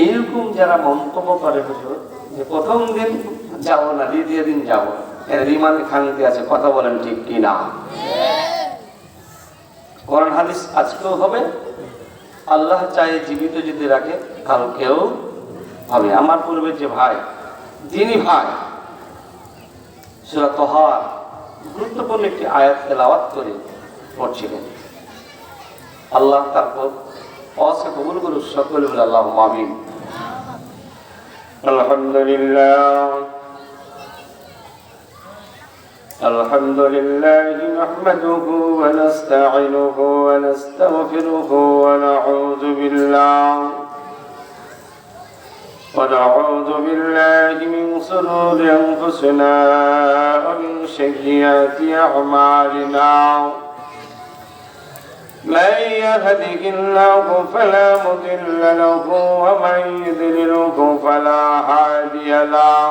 এইরকম যারা মন্তব্য করে হুজুর যে প্রথম দিন যাব না, দ্বিতীয় দিন যাব, এর ইমানে খামতি আছে, কথা বলেন ঠিক কি না? কোরআন হাদিস আজকেও হবে, আল্লাহ চাই জীবিত যদি রাখে কালকেও হবে। আমার পূর্বে যে ভাই, যিনি ভাই সূরা তাহার গুরুত্বপূর্ণ একটি আয়াত তেলাওয়াত করে পড়ছিলেন, আল্লাহ তারপর অসে কবুল করুন, সকলে বলে আল্লাহুম্মা আমিন। আলহামদুলিল্লাহ নাহমাদুহু ওয়া নাস্তাঈনুহু ওয়া নাস্তাগফিরুহু ওয়া নাউযু বিল্লাহি মিন শুরুরি আনফুসিনা ওয়া মিন সাইয়্যাতি আ'মালিনা। من يهده الله فلا مضل له ومن يضلله فلا هادي له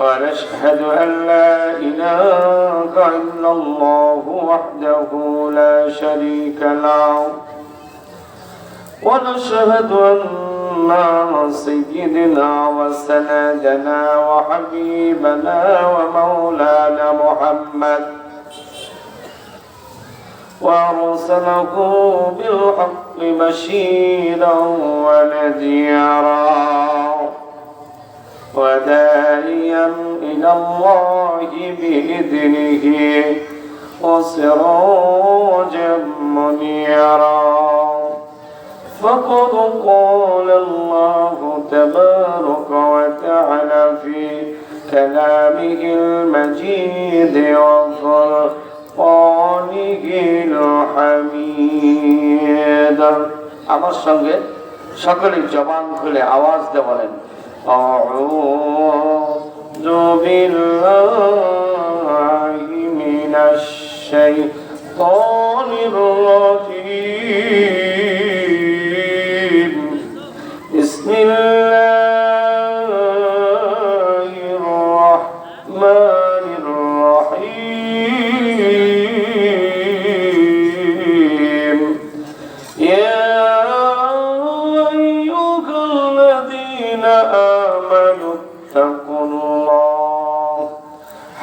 ونشهد أن لا إله إلا الله وحده لا شريك له ونشهد أن سيدنا وسندنا وحبيبنا ومولانا محمد وأرسله بالحق بشيرا ونذيرا وداعيا إلى الله بإذنه وسراجا منيرا. فقد قال الله تبارك وتعالى في كلامه المجيد وفرقانه الحميد. আমার সঙ্গে সকলে জবান খুলে আওয়াজ দিয়ে বলেন আউযু বিল্লাহি মিনাশ শাইতানির রাজীম. বিসমিল্লাহির রাহমানির রাহিম. ইয়া আইয়ুহাল্লাযীনা আমানু ইত্তাকুল্লাহ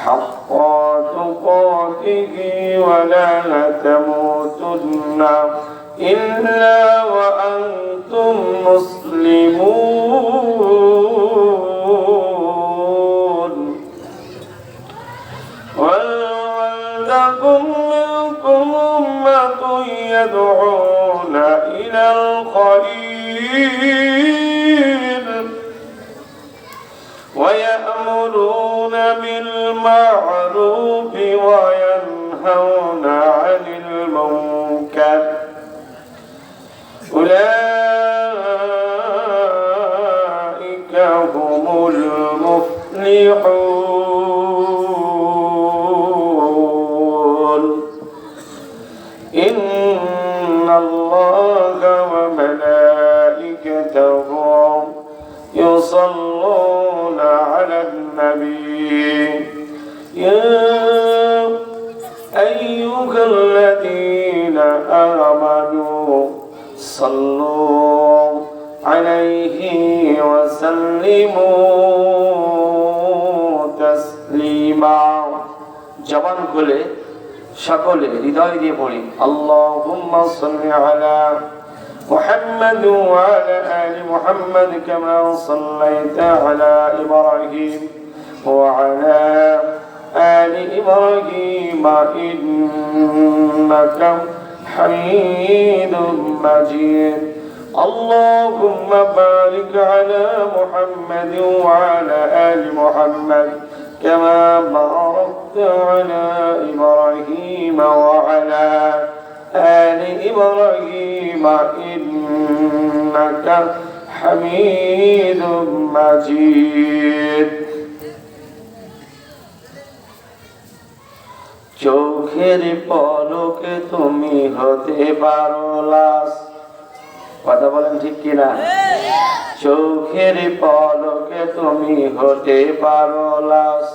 হাক্কা তুকাতিহি ওয়া লা তামুতুন্না ইল্লা ওয়া আনতুম মুসলিমুন. وَلْتَكُن مِّنكُمْ أُمَّةٌ يَدْعُونَ إِلَى الْخَيْرِ وَيَأْمُرُونَ بِالْمَعْرُوفِ وَيَنْهَوْنَ عَنِ الْمُنكَرِ أُولَئِكَ هُمُ المفلحون. إن الله وملائكته يصلون على النبي يا أيها الذين آمنوا صلوا عليه وسلموا تسليما. জবান খুলে সকলে হৃদয় দিয়ে পড়ি আল্লাহুম্মা সাল্লি আলা محمد وعلى آل محمد كما صليت على إبراهيم وعلى آل إبراهيم إنك حميد مجيد. اللهم بارك على محمد وعلى آل محمد كما باركت على إبراهيم وعلى آل إبراهيم إنك حميد مجيد. চোখের পলকে তুমি হতে পারো লাশ, কথা বলেন ঠিক কিনা? চোখের পলকে তুমি হতে পারো লাশ,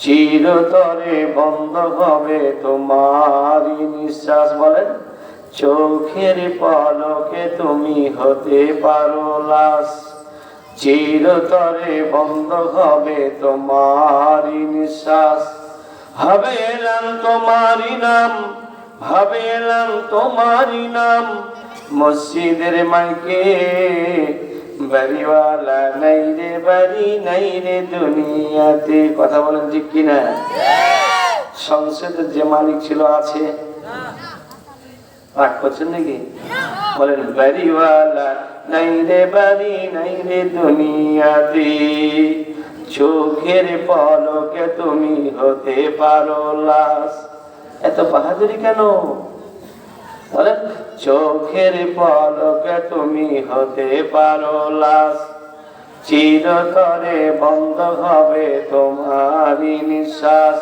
চিরতরে বন্ধ হবে তোমারই নিঃশ্বাস। বলেন চোখের পলকে তুমি হতে পারো লাশ, চিরতরে বন্ধ হবে তোমারি নিঃশ্বাস। হবে এলাম তোমারি নাম, হবে এলাম তোমারি নাম, মসজিদের মাইকে। বাড়িওয়ালা নাই রে বাড়ি নাই রে দুনিয়াতে। কথা বলেন ঠিক কিনা? সংসদের যে মালিক ছিল আছে? রাগ করছেন নাকি? বলেন বাড়িওয়ালা নাই রে বাড়ি নাই রে দুনিয়াতে, চোখের পলকে তুমি হতে পারো লাশ। এত বাহাদুরি কেন? বলেন চোখের পলকে তুমি হতে পারো লাশ, চিরতরে বন্ধ হবে তোমারি নিঃশ্বাস।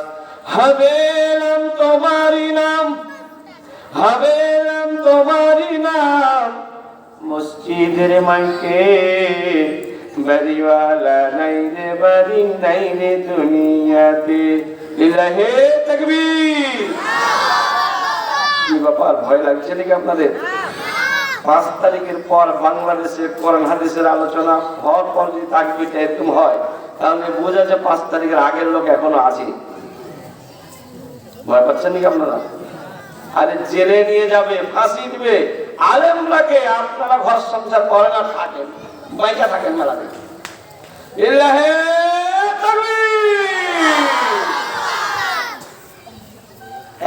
হবে নাম তোমারি নাম, হবে নাম তোমারি নাম, মসজিদের মাইকে। বাড়িওয়ালা নাই রে বাড়ি নাই রে দুনিয়াতে। লিল্লাহে তাকবীর। কি ব্যাপার, ভয় লাগছে নাকি আপনাদের? 5 তারিখের পর বাংলাদেশে কোরআন হাদিসের আলোচনা হওয়ার পর যদি তাকবীরটা এরকম হয়, তাহলে বোঝা যায় 5 তারিখের আগের লোক এখনো আছে। ভয় পাচ্ছেন নাকি আপনারা? আরে জেলে নিয়ে যাবে, ফাঁসি দিবে আলেমরাকে, আপনারা ঘর সংসার করেন আর থাকেন, বাইকা থাকেন মেলাতে। লিল্লাহে তাকবীর।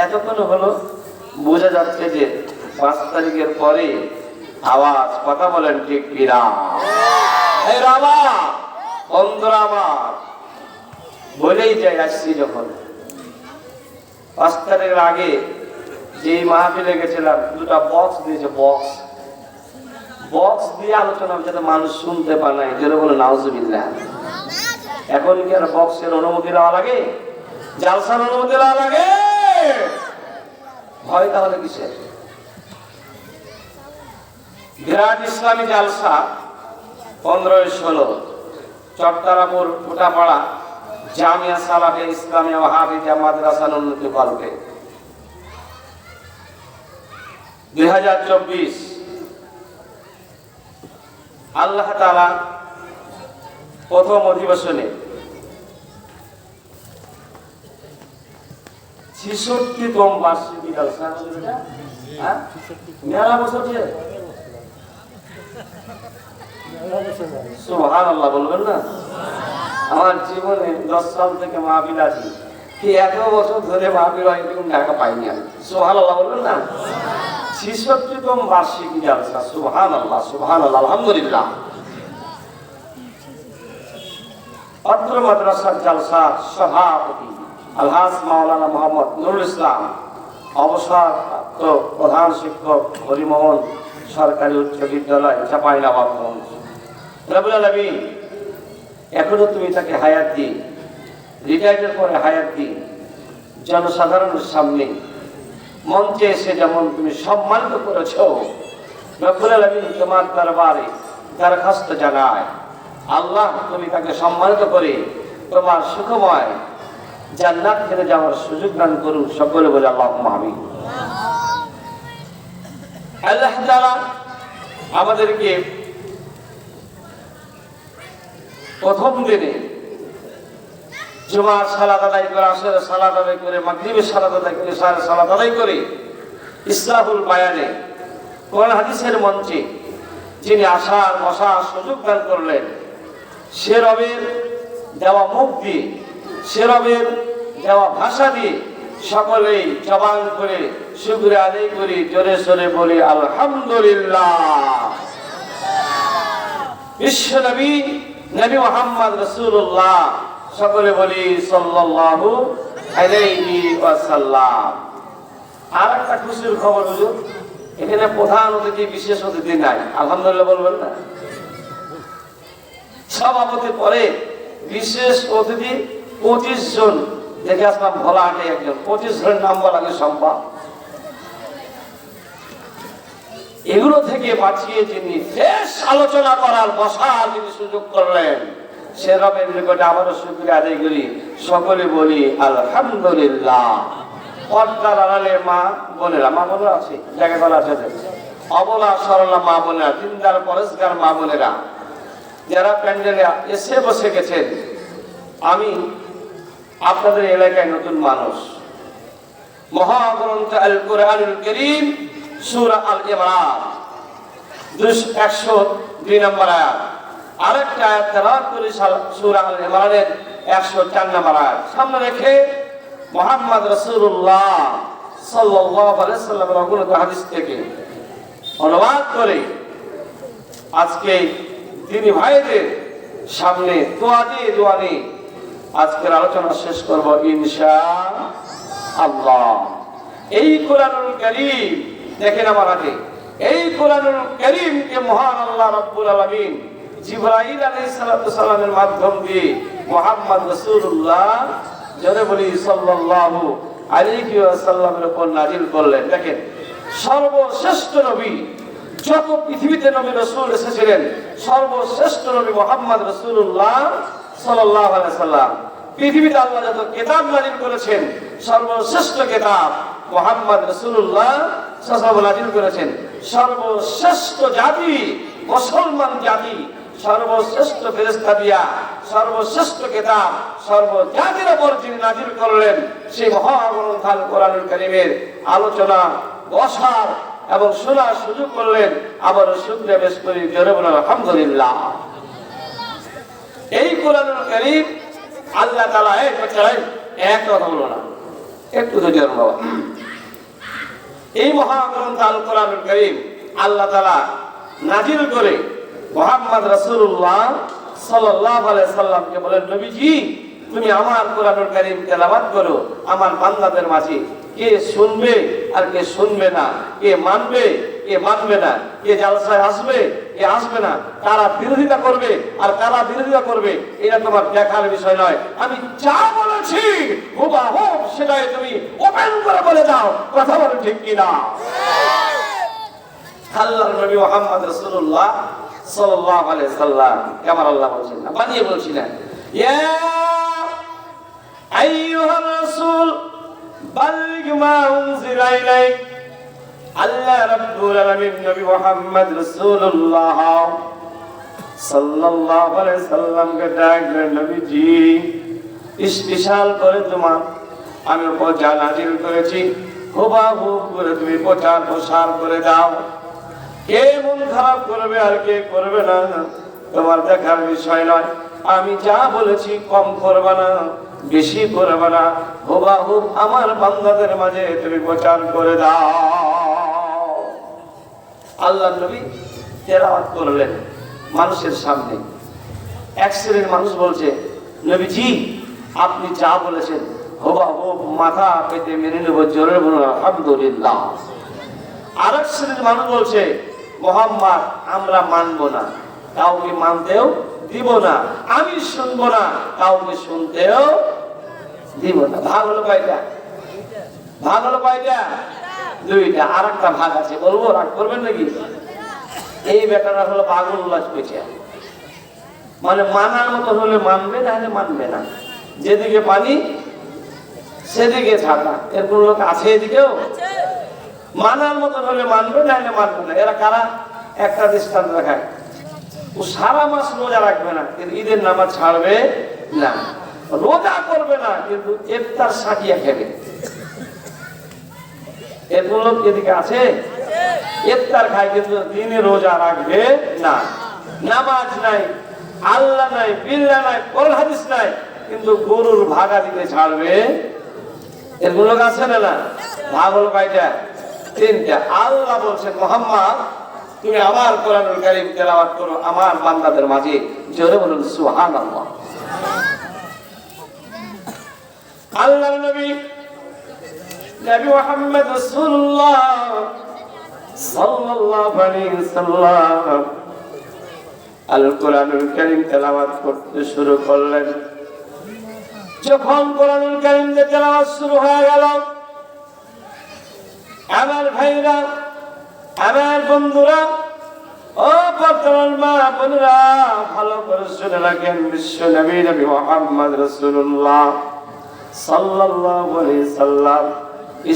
এতক্ষণ হলো বোঝা যাচ্ছে যে 5 তারিখের পরে আওয়াজ। কথা বলেন ঠিক কিনা? এই রামা বন্ধুরা আমার, বলেই যাই আসছি যখন 5 তারিখের আগে যে মাহফিলে গেছিলাম, 2টা বক্স দিয়েছে, বক্স দিয়ে আলোচনা যাতে মানুষ শুনতে পায় না, যেটা বলে নাউজুবিল্লাহ। এখন কি আর বক্সের অনুমতি দেওয়া লাগে? জালসার অনুমতি দেওয়া লাগে? ভয় তাহলে কিসের? বিরাট ইসলামী জালসা 15-16 চট্টগ্রাম ফুটাপাড়া জামিয়া সালাফিয়া ইসলামিয়া ওয়াহাবিয়া মাদ্রাসা উন্নতি কল্পে 2024। আল্লাহ তাআলা প্রথম অধিবেশনে 66তম বার্ষিকী জালসা। হ্যাঁ, মেলা বছর যে সুবহানাল্লাহ বলবেন না? আমার জীবনে 10 সাল থেকে মাহফিল আছি, কি এত বছর ধরে মাহফিল হয় এরকম ঢাকা পাইনি আমি। সুবহানাল্লাহ বলবেন না? 66তম বার্ষিকী জালসা। সুবহানাল্লাহ, সুবহানাল্লাহ, আলহামদুলিল্লাহ। অত্র মাদ্রাসার জালসার সভাপতি আলহাজ মাওলানা মোহাম্মদ নুরুল ইসলাম, অবসরপ্রাপ্ত প্রধান শিক্ষক হরিমোহন সরকারি উচ্চ বিদ্যালয় চাঁপাইনবাবগঞ্জ। রব্বুল আলামিন এখনো তুমি তাকে হায়াত দি, রিটায়ার্ডের পরে হায়াত দি, জনসাধারণের সামনে মঞ্চে এসে যেমন তুমি সম্মানিত করেছ, রব্বুল আলামিন তোমার দরবারে দরখাস্ত জানায়, আল্লাহ তুমি তাকে সম্মানিত করে তোমার সুখময় জান্নাত খেতে যাওয়ার সুযোগ দান করুন। সকলে বলে আল্লাহুম্মা আমিন। আল্লাহ তাআলা আমাদেরকে প্রথম দিনে জুমার সালাত আদায় করে, আসরের সালাত আদায় করে, মাগরিবের সালাত আদায় করে, ইশার সালাত আদায় করে ইসলাহুল বায়ানে কোরআন হাদিসের মঞ্চে যিনি আসার বসার সুযোগ দান করলেন, সে রবের দেওয়া মুখ দিয়ে, সে রবের দেওয়া ভাষা দিয়ে সকলেই জবান করে শুকরিয়া আদায় করি, জোরে সোরে বলি আলহামদুলিল্লাহ। বিশ্ব নবী নবী মুহাম্মদ রাসূলুল্লাহ, সকলে বলি সাল্লাল্লাহু আলাইহি ওয়াসাল্লাম। আর একটা খুশির খবর হুজুর, এখানে প্রধান অতিথি বিশেষ অতিথি নাই, আলহামদুলিল্লাহ বলবেন না? সভাপতির পরে বিশেষ অতিথি 25 জন দেখে আসলাম, ভোলাহাটে একজন, 25 জনের নাম বলা সম্ভব? এগুলো থেকে বাঁচিয়ে যিনি শেষ আলোচনা করার বসার যিনি সুযোগ করলেন, সে রবের নিকটে আবারও শুকরিয়া আদায় করি, সকলে বলি আলহামদুলিল্লাহ। পর্দার আড়ালে মা বোনেরা আছে জায়গা বলা আছে, অবলা সরলা মা বোনেরা, দিনদার পরেশগার মা বোনেরা যারা প্যান্ডেলে এসে বসে গেছেন, আমি আপনাদের এলাকায় নতুন মানুষ। মহাগ্রন্থ আল কোরআনুল কারীম সূরা আল ইমরান 102 নম্বর আয়াত, আরেকটা আয়াত তেলাওয়াত করি সূরা আল ইমরানের 104 নম্বর আয়াত সামনে রেখে মুহাম্মদ রাসূলুল্লাহ সাল্লাল্লাহু আলাইহি ওয়াসাল্লামের অগণিত হাদিস থেকে অনুবাদ করে আজকে তিনি ভাইদের সামনে দোয়া নিয়ে আজকের আলোচনা শেষ করব ইনশাআল্লাহ। এই কোরআনুল কারীম দেখেন আমার হাতে, এই কোরআনুল কারীমকে মহান আল্লাহ রাব্বুল আলামিন জিবরাইল আলাইহিস সালামের মাধ্যম দিয়ে মুহাম্মদ রাসূলুল্লাহ জনে বলি সাল্লাল্লাহু আলাইহি ওয়াসাল্লামের উপর নাজিল করলেন। দেখেন, সর্বশ্রেষ্ঠ নবী, যত পৃথিবীতে নবী রাসূল এসেছিলেন, সর্বশ্রেষ্ঠ নবী মুহাম্মদ রাসূলুল্লাহ সাল্লাল্লাহু আলাইহি ওয়াসাল্লাম। পৃথিবীতে আল্লাহ যত কিতাব নাজিল করেছেন, সর্বশ্রেষ্ঠ কিতাব মুহাম্মদ রাসূলুল্লাহ সাল্লাল্লাহু নাজিল করেছেন। সর্বশ্রেষ্ঠ জাতি মুসলমান জাতি, সর্বশ্রেষ্ঠ ফেরেশতা দিয়া সর্বশ্রেষ্ঠ কিতাব সর্বজাতির উপর যিনি নাজিল করলেন, সেই মহাগ্রন্থ আল কোরআনুল কারীমের আলোচনা বসার এবং শোনার সুযোগ করলেন। আবার শুকরিয়া পেশ করি, জোরে বলুন আলহামদুলিল্লাহ। এই কোরআনুল কারীম আল্লাহ তাআলা এক কথা বলো না, একটু ধৈর্য ধরুন বাবা। এই মহাগ্রন্থ আল কোরআনুল কারীম আল্লাহ তাআলা নাজিল করে মুহাম্মদ রাসূলুল্লাহ সাল্লাল্লাহু আলাইহি সাল্লামকে বলেন, নবীজি তুমি আমার কোরআনুল কারীম তেলাওয়াত করো আমার বান্দাদের মাঝে। কে শুনবে আর কে শুনবে না, কে মানবে কে মানবে না, কে জালসায় আসবে কে আসবে না, কারা বিরোধিতা করবে আর কারা বিরোধিতা করবে, এটা তোমার দেখার বিষয় নয়। আমি যা বলেছি হুবহু সেটাই তুমি ওপেন করে বলে দাও। কথা বলো ঠিক কিনা? আল্লাহর নবী মুহাম্মদ রাসূলুল্লাহ সাল্লাল্লাহু আলাইহি সাল্লাম কেমন আল্লাহ বলছেন না, বানিয়ে বলছিলেন, ইয়া আইয়ুহার রাসূল বাল্লিগ মা উনজিলা ইলাইক। আল্লাহ রাব্বুল আলামিন নবী মুহাম্মদ রাসূলুল্লাহ সাল্লাল্লাহু আলাইহি সাল্লামকে ডাকলেন, নবীজি স্পেশাল করে তোমার আমি উপর যা নাজিল করেছি হুবহু করে তুমি প্রচার প্রসার করে দাও। কে মন খারাপ করবে আর কে করবে না তোমার দেখার বিষয় নয়। আমি যা বলেছি কম করবে না বেশি করবে না, হুবহু আমার বান্দাদের মাঝে তুমি প্রচার করে দাও। আল্লাহর নবী তেলাওয়াত করলেন মানুষের সামনে। এক শ্রেণীর মানুষ বলছে, নবীজি আপনি যা বলেছেন হুবহু মাথা পেতে মেনে নেব, জোরে বলুন আলহামদুলিল্লাহ। আরেক শ্রেণীর মানুষ বলছে, মুহাম্মদ আমরা মানবো না, কাউকে মানতেও দিব না, আমি শুনবো না, কাউকে শুনতেও দিব না। ভাগ হলো কয়টা? ভাগ হলো কয়টা? দুইটা। আর একটা ভাগ আছে, বলবো রাগ করবেন নাকি? এই বেটারা হলো পাগল উল্লাস পেয়েছে, মানে মানার মতো হলে মানবে, না হলে মানবে না। যেদিকে পানি সেদিকে ছাড়া, এর কোন লোক আছে এদিকেও? মানার মতো হলে মানবে, না হলে মানবে না। এরা কারা? একটা দৃষ্টান্ত দেখায়, ও সারা মাস রোজা রাখবে না কিন্তু ঈদের নামাজ ছাড়বে না, রোজা করবে না কিন্তু ইফতার সাকিয়া খাবে। এর কোন লোক এদিকে আছে? ইফতার খায় কিন্তু দিনে রোজা রাখবে না, নামাজ নাই, আল্লাহ নাই, বিল্লাহ নাই, কোরআন হাদিস নাই, কিন্তু গরুর ভাগা দিতে ছাড়বে। এর কোন লোক আছে না? না। ভাগ হলো কয়টা? তিনটা। আল্লাহ বলছেন, মুহাম্মদ তুমি আমার কোরআনুল কারীম তেলাওয়াত করো আমার বান্দাদের মাঝে, জোরে বলুন সুবহানাল্লাহ। আল্লাহর নবী নবী মুহাম্মদ রাসূলুল্লাহ সাল্লাল্লাহু আলাইহি ওয়াসাল্লাম আল কোরআনুল কারীম তেলাওয়াত করতে শুরু করলেন। যখন কোরআনুল কারীম তেলাওয়াত শুরু হয়ে গেল, আমার ভাইরা, আমার বন্ধুরা, ও বর্তমান মা বোনেরা, ভালো করে শুনে রাখেন, বিশ্ব নবী নবী মুহাম্মদ রাসূলুল্লাহ সাল্লাল্লাহু আলাইহি সাল্লাম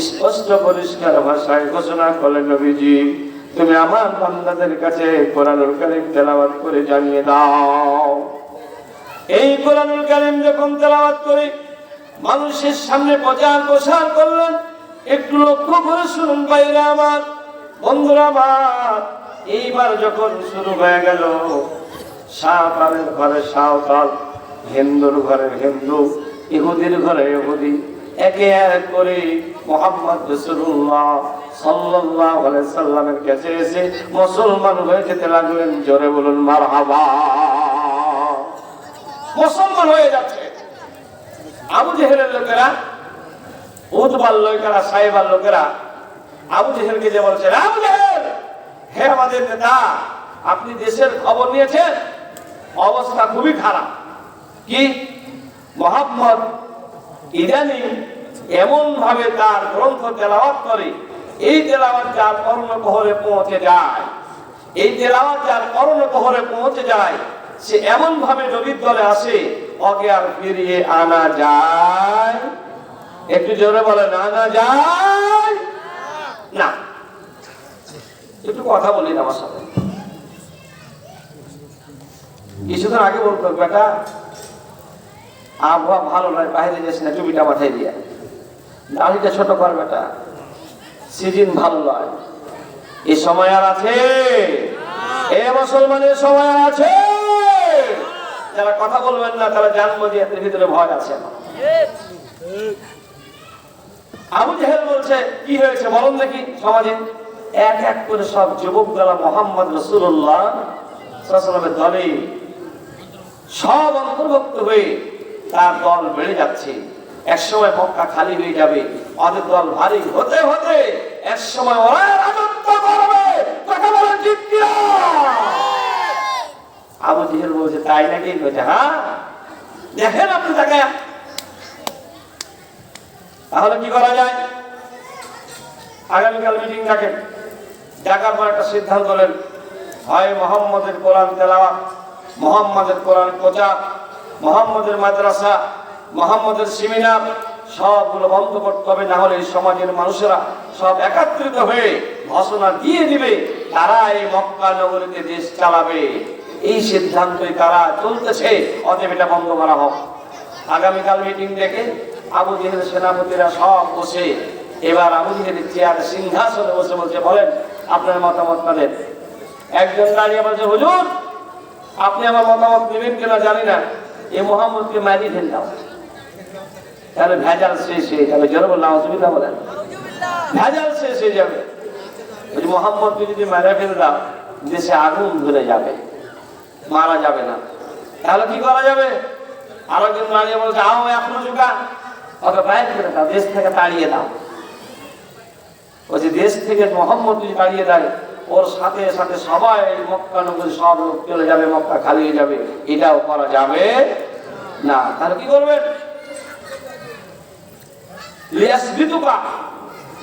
স্পষ্ট পরিষ্কার ভাষায় ঘোষণা করলেন, নবীজি তুমি আমার বান্দাদের কাছে কোরআনুল কারীম তেলাওয়াত করে জানিয়ে দাও। এই কোরআনুল কারীম যখন তেলাওয়াত করে মানুষের সামনে প্রচার করলেন, একটু লক্ষ্য করে শুনুন ভাইরা আমার, বন্ধুরা আমার। এইবার যখন শুরু হয়ে গেল, সাঁওতালের ঘরে সাঁওতাল, হিন্দুর ঘরে হিন্দু, ইহুদির ঘরে ইহুদি, একে এক করে মুহাম্মদ রাসূলুল্লাহ সাল্লাল্লাহু আলাইহি সাল্লামের কাছে এসে মুসলমান হয়ে যেতে লাগলেন। জোরে বলুন মারহাবা। মুসলমান হয়ে যাচ্ছে। আবু জেহেলের লোকেরা, উতবার লোকেরা, সাইবার লোকেরা আবু জেহেলকে যে বলছে, আবু জেহেল, হে আমাদের নেতা, আপনি দেশের খবর নিয়েছেন, অবস্থা খুবই খারাপ। কি? মুহাম্মদ ইদানিং এমন ভাবে তার গ্রন্থ তেলাওয়াত করে, এই তেলাওয়াত যার কর্ণকহরে পৌঁছে যায়, এই তেলাওয়াত যার কর্ণকহরে পৌঁছে যায়, সে এমন ভাবে নবীর দলে আসে, ওকে আর ফিরিয়ে আনা যায়? একটু জোরে বলেন, আনা যায় না। একটু কথা বলি আমার সাথে। কিছুদিন আগে বলতো, বেটা আবহাওয়া ভালো নয়, বাইরে যাস না, টুপিটা মাথায় দিয়া, দাড়িটা ছোট কর বেটা, সিজন ভালো নয়। এই সময় আর আছে? এ মুসলমানের সময় আর আছে? যারা কথা বলবেন না তারা জানবো যে এদের ভিতরে ভয় আছে। আবু জেহেল বলছে, কি হয়েছে বলুন দেখি। সমাজে এক এক করে সব যুবক যারা মুহাম্মদ রাসূলুল্লাহ সাল্লাল্লাহু আলাইহি ওয়াসাল্লামের দলে সব অন্তর্ভুক্ত হয়ে তার দল বেড়ে যাচ্ছে। এক সময় মক্কা খালি হয়ে যাবে, ওদের দল ভারী হতে হতে এক সময় ওরা রাজত্ব করবে। কথা বলেন ঠিক কি না? আবু জেহেল বলছে, তাই নাকি? বলছে, হ্যাঁ, দেখেন আপনি তাকে। তাহলে কি করা যায়? আগামীকাল মিটিং ডাকেন, ডাকার পর একটা সিদ্ধান্ত নেন, হয় মুহাম্মদের কোরআন তেলাওয়াত, মুহাম্মদের কোরআন প্রচার, মুহাম্মদের মাদ্রাসা, মুহাম্মদের সেমিনার সবগুলো বন্ধ করতে হবে। না হলে সমাজের মানুষেরা সব একত্রিত হয়ে ঘোষণা দিয়ে দিবে তারা এই মক্কা নগরীতে দেশ চালাবে। এই সিদ্ধান্তই তারা চলতেছে, অতএব এটা বন্ধ করা হোক। আগামীকাল মিটিং ডেকে আবু জেহেল সেনাপতিরা সব বসে, এবার আবু জেহেলের চেয়ারে সিংহাসনে বসে বলছে, বলেন আপনার মতামত বলেন। একজন দাঁড়িয়ে বলছে, হুজুর আপনি আমার মতামত নেবেন কিনা জানি না, এই মুহাম্মদকে মারিয়ে ফেল দাও, তাহলে ভেজাল শেষ হয়ে যাবে। জোরে বলুন নাউজুবিল্লাহ বলেন। ভেজাল শেষ হয়ে যাবে। ওই মুহাম্মদকে যদি মারা ফেল দাও, দেশে আগুন ধরে যাবে, মারা যাবে না। তাহলে কি করা যাবে? আরেকজন দাঁড়িয়ে বলছে, আও এখনো যুগা, ওকে বাইরে করে দাও, দেশ থেকে তাড়িয়ে দাও। ওই যে দেশ থেকে মুহাম্মদ যদি তাড়িয়ে দেয়, ওর সাথে সাথে সবাই মক্কা নগরী সব লোক চলে যাবে, মক্কা খালি হয়ে যাবে। এটাও করা যাবে না। তাহলে কি করবেন?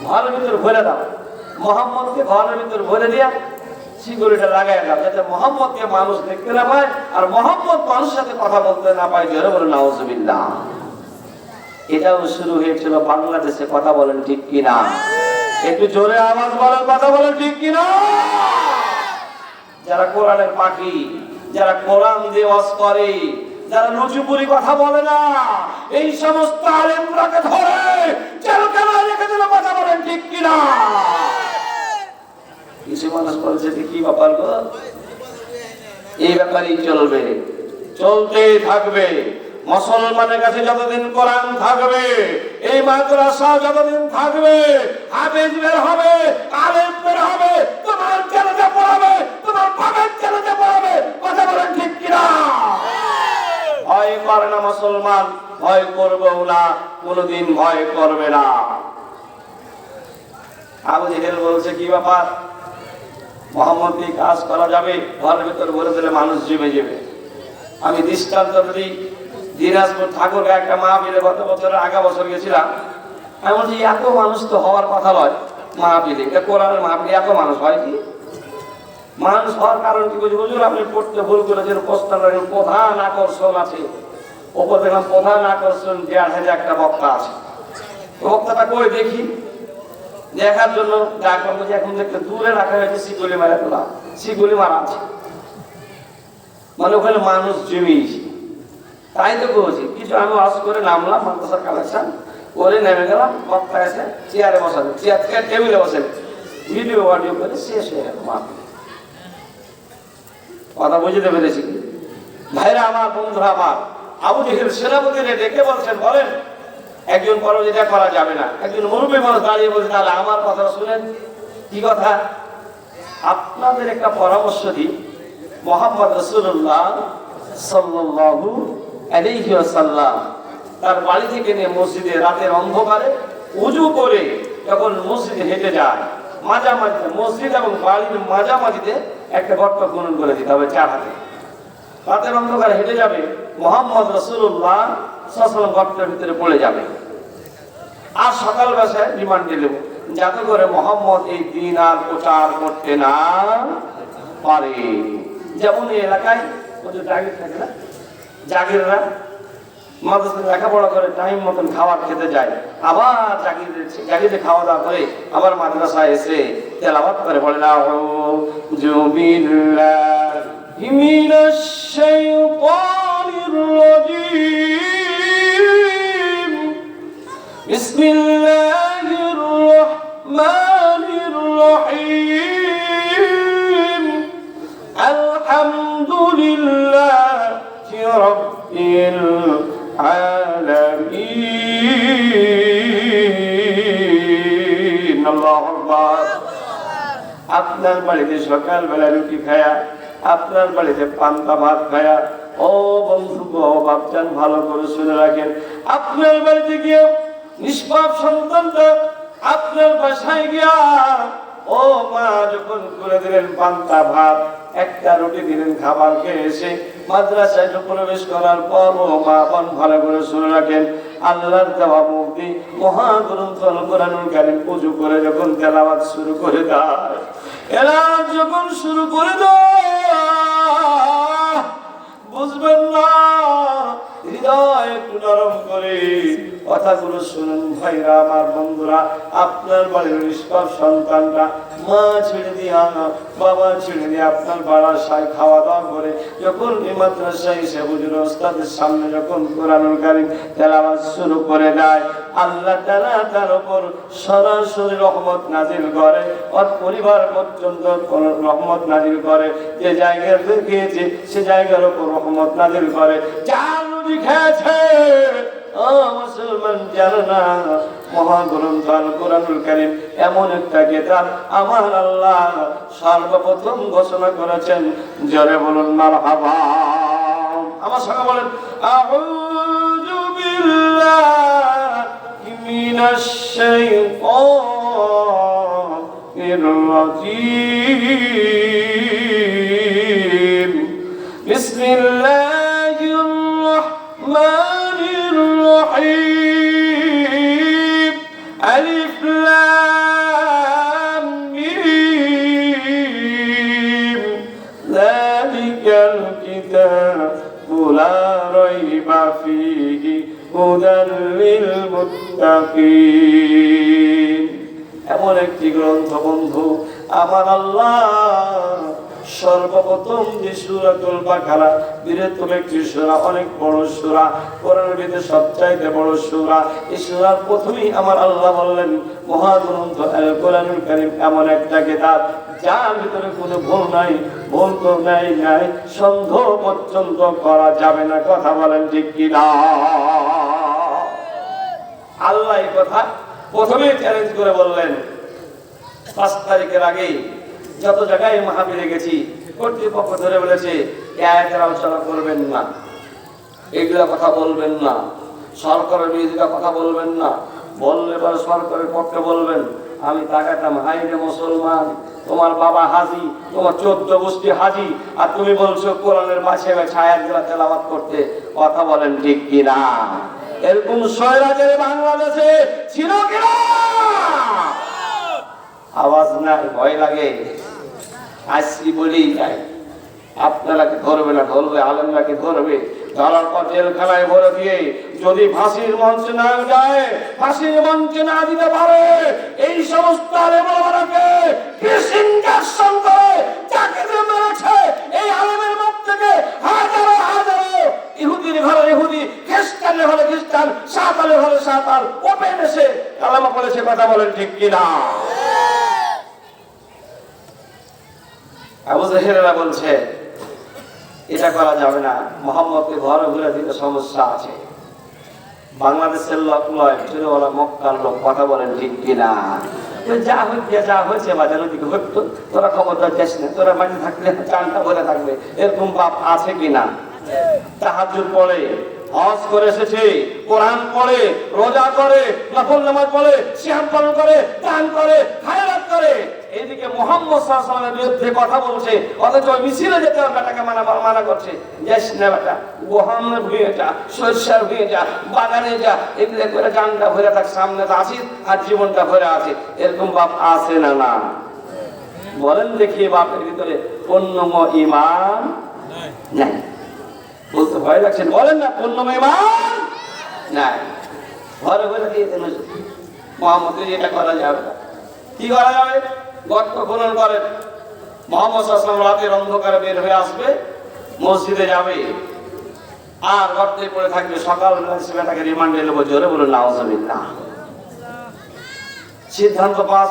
ঘরের ভিতর ভরে দাও, মুহাম্মদকে ঘরের ভিতর ভরে দিয়া সিকিউরিটি লাগাই দাও, যাতে মুহাম্মদকে মানুষ দেখতে না পায় আর মুহাম্মদ মানুষের সাথে কথা বলতে না পায়। জোরে বলুন নাউজুবিল্লাহ। এটাও শুরু হয়েছিল বাংলাদেশে। কথা বলেন ঠিক কিনা? একটু জোরে আওয়াজ বলেন, কথা বলেন ঠিক কিনা? যারা কোরআনের পাখি, যারা কোরআন দিয়ে ওয়াজ করে, যারা লুচুপুরি কথা বলে না, এই সমস্ত আলেমরাকে ধরে জেলখানায় রেখে দিল। কথা বলেন ঠিক কিনা? কিছু মানুষ বলছে কি ব্যাপার গো, এই ব্যাপারই চলবে, চলতেই থাকবে। মুসলমানের কাছে যতদিন কোরআন থাকবে, এই মাদ্রাসা যতদিন থাকবে, হাফেজ বের হবে, আলেম বের হবে, তোমার ছেলেতে পড়াবে, তোমার বাবার ছেলেতে পড়াবে। কথা বলেন ঠিক কিনা? ভয় করে না মুসলমান, ভয় করবেও না, কোনদিন ভয় করবে না। আবু জেহেল বলছে, কি ব্যাপার, মুহাম্মদকে কাজ করা যাবে, ঘরের ভিতর ভরে দিলে মানুষ জমে যাবে। আমি দৃষ্টান্ত দিই, দিনাজপুর ঠাকুরকে একটা মাহফিলে গত বছরের আগা বছর গেছিলাম। আমি বলছি, এত মানুষ তো হওয়ার কথা নয় মাহফিলে, এটা কোরআনের মাহফিলে এত মানুষ হয় কি? মানুষ হওয়ার কারণ কি? বলছি, হুজুর আপনি পড়তে ভুল করেছেন, প্রধান আকর্ষণ আছে। ওপর দেখলাম প্রধান আকর্ষণ 1,500 একটা বক্তা আছে। বক্তাটা কই দেখি, দেখার জন্য যা করবো যে এখন দেখতে দূরে রাখা হয়েছে, শিগুলি মারা তোলা, শিগুলি মারা আছে, মানে ওখানে মানুষ জমিয়েছে। তাই তো বলছি, কিছু আমি ওয়াজ করে নামলাম মাদ্রাসার কালেকশন করে নেমে গেলাম, বক্তা এসে চেয়ারে বসাবে, চেয়ার থেকে টেবিলে বসাবে, ভিডিও অডিও করে শেষ হয়ে গেল। কথা বুঝতে পেরেছি ভাইরা আমার, বন্ধুরা আমার। আবু জেহেল সেনাপতিরে ডেকে বলছেন, বলেন একজন পরাজিত করা যাবে না। একজন মুরব্বী মানুষ দাঁড়িয়ে বলছে, তাহলে আমার কথা শুনেন। কি কথা? আপনাদের একটা পরামর্শ দিই, মুহাম্মদ রাসূলুল্লাহ সাল্লাল্লাহু আলাইহি ওয়াসাল্লাম তার বাড়ি থেকে নিয়ে মসজিদে রাতের অন্ধকারে উজু করে যখন মসজিদে হেঁটে যায়, মাঝামাঝিতে মসজিদ এবং বাড়ির মাঝামাঝিতে একটা গর্ত খনন করে দিতে হবে 4 হাতে। রাতের অন্ধকারে হেঁটে যাবে, মুহাম্মদ রাসূলুল্লাহ সাল্লাল্লাহু আলাইহি ওয়াসাল্লাম গর্তের ভিতরে পড়ে যাবে। আর সকাল বেলায় রিমান্ডে দেব, যাতে করে মুহাম্মদ এই দিন আর প্রচার করতে না পারে। যেমন এই এলাকায় ওদের জাগির থাকে না, জাগিররা মাদ্রাসায় লেখাপড়া করে টাইম মতন খাবার খেতে যায়, আবার জাগিরে খাওয়া দাওয়া করে আবার মাদ্রাসায় এসে তেলাওয়াত করে, বলে আউযু বিল্লাহি মিনাশ শাইতানির রাজীম, বিসমিল্লাহির রাহমানির রহিম, আলহামদুলিল্লাহি রাব্বিল আলামিন। আল্লাহু আকবার। আপনার বাড়িতে সকালবেলা রুটি খায়া, আপনার বাড়িতে পান্তা ভাত খায়া, ও বন্ধু গো বাপজান ভালো করে শুনে রাখেন, আপনার বাড়িতে গিয়ে নিষ্পাপ সন্তানটা আপনার বাসায় গিয়া ও মা যখন করে দিলেন পান্তা ভাত, একটা রুটি দিলেন, খাবার খেয়ে এসে মাদ্রাসায় প্রবেশ করার পর ও মা বোন ভালো করে শুনে রাখেন, আল্লাহর দেওয়া মুক্তি মহাগ্রন্থ আল কোরআনুল কারীম ওযু করে যখন তেলাওয়াত শুরু করে দেয়, তেলাওয়াত যখন শুরু করে দেয়, বুঝবেন না, হৃদয় একটু নরম করে কথাগুলো শুনুন ভাইরা আমার, বন্ধুরা। আপনার বাড়ির নিষ্পাপ সন্তানরা মা ছেড়ে দিয়া, বাবা ছেড়ে দিয়ে আপনার বাসায় খাওয়া দাওয়া করে যখন এই মাদ্রাসায় এসে হুজুর ওস্তাদের সামনে যখন কোরআনুল কারীম তেলাওয়াত শুরু করে দেয়, আল্লাহ তাআলা তার উপর সরাসরি রহমত নাজিল করে, ওর পরিবার পর্যন্ত রহমত নাজিল করে, যে জায়গায় গিয়েছে সে জায়গার উপর রহমত নাজিল করে। যার নদী খেয়েছে ও মুসলমান জানো না, মহাগ্রন্থ আল কোরআনুল কারীম এমন একটা কিতাব আমার আল্লাহ সর্বপ্রথম ঘোষণা করেছেন। জোরে বলুন মারহাবা। আমার সঙ্গে বলেন আউযু বিল্লাহি মিনাশ শাইতানির রাজীম, বিসমিল্লাহির রাহমানির রহিম, আলিফ লাম মিম, যালিকাল কিতাবু লা রাইবা ফীহি হুদাল লিল মুত্তাকিন। এমন একটি গ্রন্থ বন্ধু আমার আল্লাহ সর্বপ্রথম যে সূরাতুল বাকারা, বৃহত্তম একটি সূরা, অনেক বড় সূরা, কোরআনের ভিতরে সবচাইতে বড় সূরা। এই সূরার প্রথমেই আমার আল্লাহ বললেন মহাগ্রন্থ আল কোরআনুল কারীম এমন একটা কিতাব যার ভিতরে কোনো ভুল নাই, ভুল তো নাই, সন্দেহ পর্যন্ত করা যাবে না। কথা বলেন ঠিক কি না? আল্লাহ এই কথা প্রথমেই চ্যালেঞ্জ করে বললেন। 5 তারিখের আগেই যত জায়গায় মাহফিলে গেছি, কর্তৃপক্ষ ধরে বলেছে আয়াতের আলোচনা করবেন না, এগুলা কথা বলবেন না, সরকারের বিরোধিতা কথা বলবেন না, বললে পরে সরকারের পক্ষে বলবেন। আমি তাকাতাম, হাই রে মুসলমান, তোমার বাবা হাজি, তোমার 14 গোষ্ঠী হাজি, আর তুমি বলছো কোরআনের পাশে আয়াতগুলা তেলাওয়াত করতে। কথা বলেন ঠিক কিনা? এরকম স্বৈরাচার বাংলাদেশে ছিল কিনা? আওয়াজ নাই, ভয় লাগে। আজকে বলেই যায়, আপনারা কি ধরবে না? ধরবে, আলেমরা কি ধরবে? ধরার পর জেলখানায় ভরে দিয়ে যদি ফাঁসির মঞ্চে না যায়, ফাঁসির মঞ্চে না দিতে পারে, এই সমস্ত আলেমকে ইনজেকশন করে যাকে যে মেরেছে এই আলেমের মুখ থেকে হাজারো হাজারো ইহুদির ঘরে ইহুদি, খ্রিস্টানের ঘরে খ্রিস্টান, সাঁওতালের ঘরে সাঁওতাল ওপেন এসে কালেমা পড়েছে। কথা বলেন ঠিক কিনা? আবু জাহেলরা বলছে এটা করা যাবে না, মোহাম্মদকে ঘরে ঘুরে দিতে সমস্যা আছে। বাংলাদেশের লোক নয়, চুরিওয়ালা মক্কার লোক। কথা বলেন ঠিক কিনা? যা হইতে যা হয়েছে বাজার ওদিকে হইতো, তোরা খবরদার যাস না, তোরা বাড়ি থাকলে চানটা ভরে থাকবে, এরকম বাপ আছে কিনা? তাহাজ্জুদ পড়ে, হজ করে এসেছে, কোরআন পড়ে, রোজা করে, নফল নামাজ পড়ে, সিয়াম পালন করে, দান করে, খায়রাত করে, এইদিকে মুহাম্মদ সাল্লাল্লাহু আলাইহি ওয়াসাল্লামের বিরুদ্ধে কথা বলছে, অথচ মিছিলে যেতে ওর বেটাকে মানা করছে। যাস না বেটা, গহমের ভুঁয়ে যা, সরিষার ভুঁয়ে যা, বাগানে যা, এগুলো করে জানটা ভরে থাক, সামনে তো আসিস আর জীবনটা ভরে আছে। এরকম বাপ আছে না? না। বলেন দেখি বাপের ভিতরে পূর্ণময় ঈমান নাই? বলতে ভয় লাগছে, বলেন না পূর্ণময় ঈমান নাই। ঘরে ঘরে দিয়ে দেন মোহাম্মদ, এটা করা যাবে না। কি করা যাবে? গর্ত খনন করেন। মুহাম্মদ সাল্লাল্লাহু আলাইহি ওয়াসাল্লাম রাতের অন্ধকারে বের হয়ে আসবে, মসজিদে যাবে, আর গর্তে পড়ে থাকবে। সকালবেলা সেটাকে রিমান্ডে নেবো, জোরে বলুন নাউজুবিল্লাহ। সিদ্ধান্ত পাস,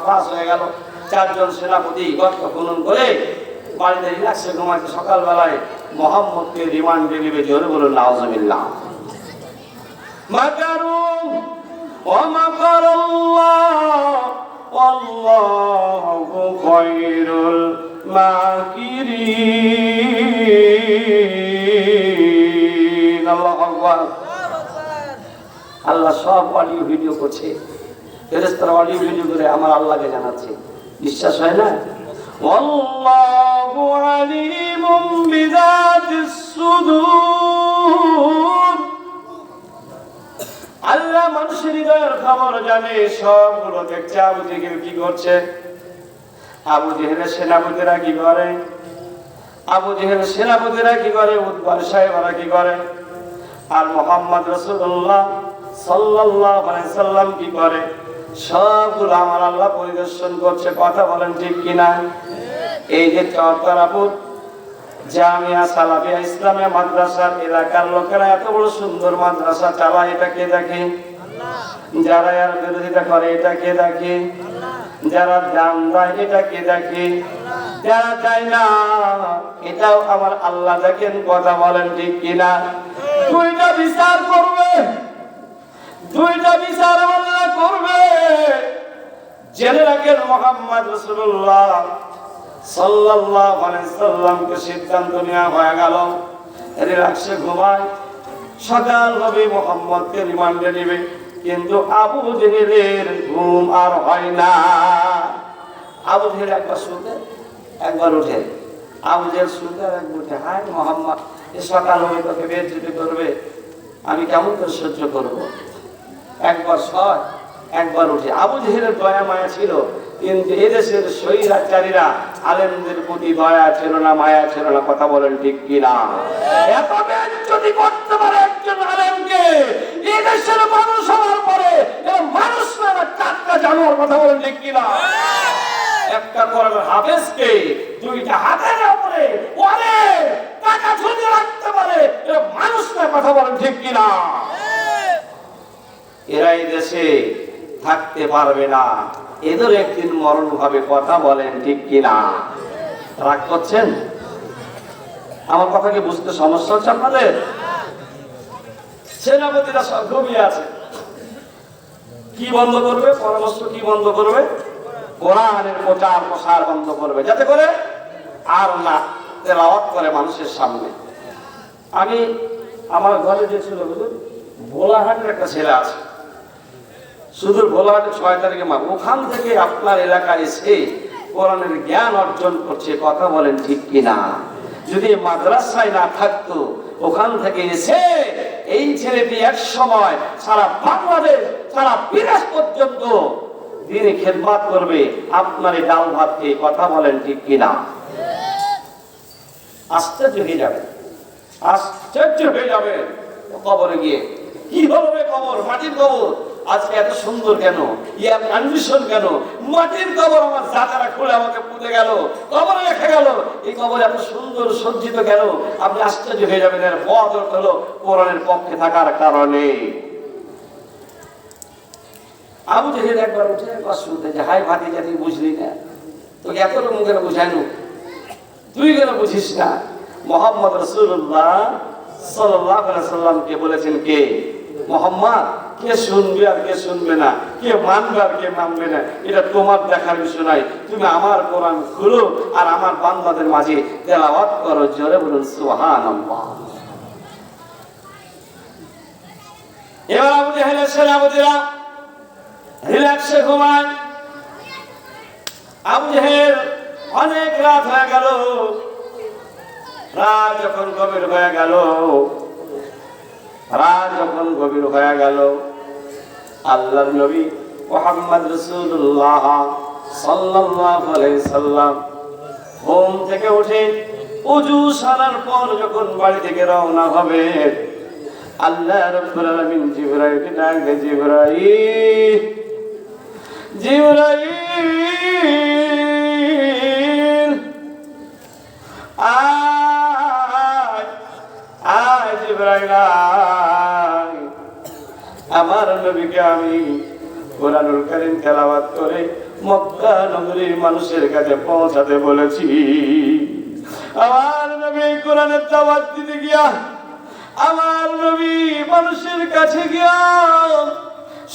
পাস হয়ে গেল। 4 জন সেনাপতি গর্ত খনন করে বাড়িতে রিল্যাক্সে ঘুমাচ্ছে। সকালবেলায় মুহাম্মদকে রিমান্ডে নেবে, জোরে বলুন নাউজুবিল্লাহ। মাকারু ওয়া মাকারাল্লাহ ওয়াল্লাহু খায়রুল মাকিরিন। আল্লাহু আকবার। আল্লাহ সব অডিও ভিডিও করছে, ফেরেশতারা অডিও ভিডিও করে আমার আল্লাহকে জানাচ্ছে। বিশ্বাস হয় না? ওয়াল্লাহু আলিমুম বিযাতিস সুদূর। আল্লাহ মানুষের হৃদয়ের খবর জানে, সবগুলো দেখছে। আবু জেহেল কি করছে? আবু জেহেলের সেনাপতিরা কি করে? আবু জেহেলের সেনাপতিরা কি করে? উতবার সাহেবরা কি করে? আর মুহাম্মদ রাসূলুল্লাহ সাল্লাল্লাহু আলাইহি সাল্লাম কি করে? সবগুলো আমার আল্লাহ পরিদর্শন করছে। কথা বলেন ঠিক কিনা? এই যে চরতারাপুর জামিয়া সালাফিয়া ইসলামিয়া মাদ্রাসার এলাকার লোকেরা এত বড় সুন্দর মাদ্রাসা চালায়, এটা কে দেখে? যারা এর বিরোধিতা করে এটা কে দেখে? যারা দান দেয় এটা কে দেখে? যারা চায় না এটাও আমার আল্লাহ দেখেন। কথা বলেন ঠিক কিনা? দুইটা বিচার করবে, দুইটা বিচার আল্লাহ করবে। জেনে রাখেন মুহাম্মদ রাসূলুল্লাহ সাল্লাল্লাহু আলাইহি সাল্লামকে সিদ্ধান্ত নেওয়া হয়ে গেল, রিল্যাক্সে ঘুমায়। সকাল হবে মুহাম্মদকে রিমান্ডে নেবে, কিন্তু আবু জেহেলের ঘুম আর হয় না। আবু জেহেল একবার শুতে একবার উঠে, আবু জেহেল শুতে আর একবার উঠে। হায় মুহাম্মদ, এ সকাল হবে তোকে বেজ্জতি করবে, আমি কেমন করে সহ্য করব? একবার শয় একবার উঠে। আবু জেহেলের দয়া মায়া ছিল, কিন্তু এদেশের স্বৈরাচারীরা আলেমদের প্রতি দয়া ছিল না, মায়া ছিল না। কথা বলেন ঠিক কিনা? এত বেজ্জতি করতে পারে একজন আলেমকে এদেশের মানুষ হওয়ার পরে, মানুষ না টাটকা জানোয়ার। কথা বলেন ঠিক কিনা? একটা কোরআনের হাফেজকে দুইটা হাতের উপরে ওরে টাকা ঝুলিয়ে রাখতে পারে, মানুষ না। কথা বলেন ঠিক কিনা? এরা এই দেশে থাকতে পারবে না, এদের একদিন মরণ হবে। কথা বলেন ঠিক কিনা? রাগ করছেন? আমার কথা কি বুঝতে সমস্যা হচ্ছে আপনাদের? সেনাপতিরা সব ঘুমিয়ে আছে। কি বন্ধ করবে? পরামর্শ কি বন্ধ করবে? কোরআনের প্রচার প্রসার বন্ধ করবে, যাতে করে আর না তেলাওয়াত করে মানুষের সামনে। আমি আমার ঘরে যে ছিল ভোলাহাটের একটা ছেলে আছে, শুধু ভোলাহাটে 6 তারিখে মা, ওখান থেকে আপনার এলাকায় এসে কোরআনের জ্ঞান অর্জন করছে। কথা বলেন ঠিক কিনা? যদি মাদ্রাসায় না থাকতো, ওখান থেকে এসে এই ছেলেটি এক সময় সারা বাংলাদেশ, সারা বিদেশ পর্যন্ত দিনে খেদমত করবে আপনার এই ডাল ভাত খেয়ে। কথা বলেন ঠিক কিনা? আশ্চর্য হয়ে যাবে। আশ্চর্য হয়ে যাবে কবরে গিয়ে, কি হবে কবর, মাটির কবর আজকে এত সুন্দর কেন, এয়ার কন্ডিশন কেন, মাটির কবর আমার জাতারা খুলে আমাকে পুঁতে গেল, কবরে রেখে গেল, এই কবর এত সুন্দর সজ্জিত কেন? আপনি আশ্চর্য হয়ে যাবেন। এর বদল হলো কোরআনের পক্ষে থাকার কারণে। আবু জেহেল একবার উঠে একবার শুনতে যে হাই ভাতি জাতি বুঝলি না, তোকে এত লোক মুখে বুঝাইনু, তুই কেন বুঝিস না? মোহাম্মদ রাসূলুল্লাহ সাল্লাল্লাহু আলাইহি সাল্লামকে বলেছেন কে? মোহাম্মদ। কে শুনবে আর কে শুনবে না, কে মানবে আর কে মানবে না, এটা তোমার দেখার বিষয় নয়। তুমি আমার কোরআন খুলো আর আমার বান্দাদের মাঝে তেলাওয়াত করো, জোরে বলুন সুবহানাল্লাহ। এবার আবু জেহেলের সেনাপতিরা রিল্যাক্সে ঘুমায়। আবু জেহেল অনেক রাত হয়ে গেল, রাত যখন গভীর হয়ে গেল, আল্লাহর নবী মুহাম্মদ রাসূলুল্লাহ সাল্লাল্লাহু আলাইহি সাল্লাম ঘুম থেকে উঠে ওযু সারার পর যখন বাড়ি থেকে রওনা হবে, আল্লাহ রাব্বুল আলামিন জিবরাইলকে ডাক দেয়, জিবরাইল, জিবরাইল আয় জিবরাইল, আমার নবীকে আমি কোরআনুল কারীম তেলাওয়াত করে মক্কা নগরীর মানুষের কাছে পৌঁছাতে বলেছি। আমার নবী কোরআনের দাওয়াত দিতে গিয়া, আমার নবী মানুষের কাছে গিয়া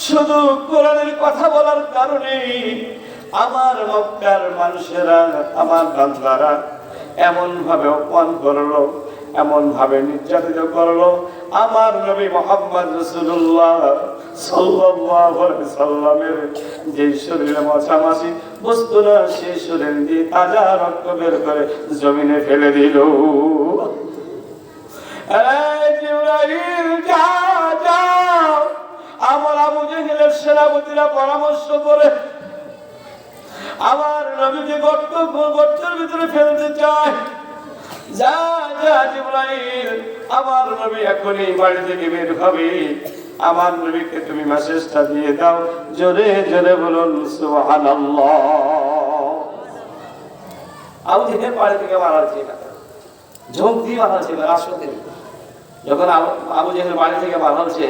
শুধু কোরআনের কথা বলার কারণে আমার মক্কার মানুষেরা, আমার বান্দারা এমন ভাবে অপমান করলো, এমন ভাবে নির্যাতিত করলো। আমার নবী মুহাম্মদ রাসূলুল্লাহ সাল্লাল্লাহু আলাইহি সাল্লামের যে শরীরে মাছামাছি বস্তু না, সেই শরীর দিয়ে তাজা রক্ত বের করে জমিনে ফেলে দিল। জিবরাইল যাও, আমার আবু জেহেলের সেনাপতিরা পরামর্শ করে আমার নবীকে গর্তের ভিতরে ফেলতে চায়। যা যা জিবরাইল, আমার নবী এখনই বাড়ি থেকে বের হবে, আমার নবীকে তুমি মেসেজটা দিয়ে দাও, জোরে জোরে বলুন সুবহানাল্লাহ। আবু জেহেল বাড়ি থেকে মারা ছিল, ঝোঁক দিয়ে মারা ছিল রাসূলকে। যখন আবু জেহেল বাড়ি থেকে বার হচ্ছে,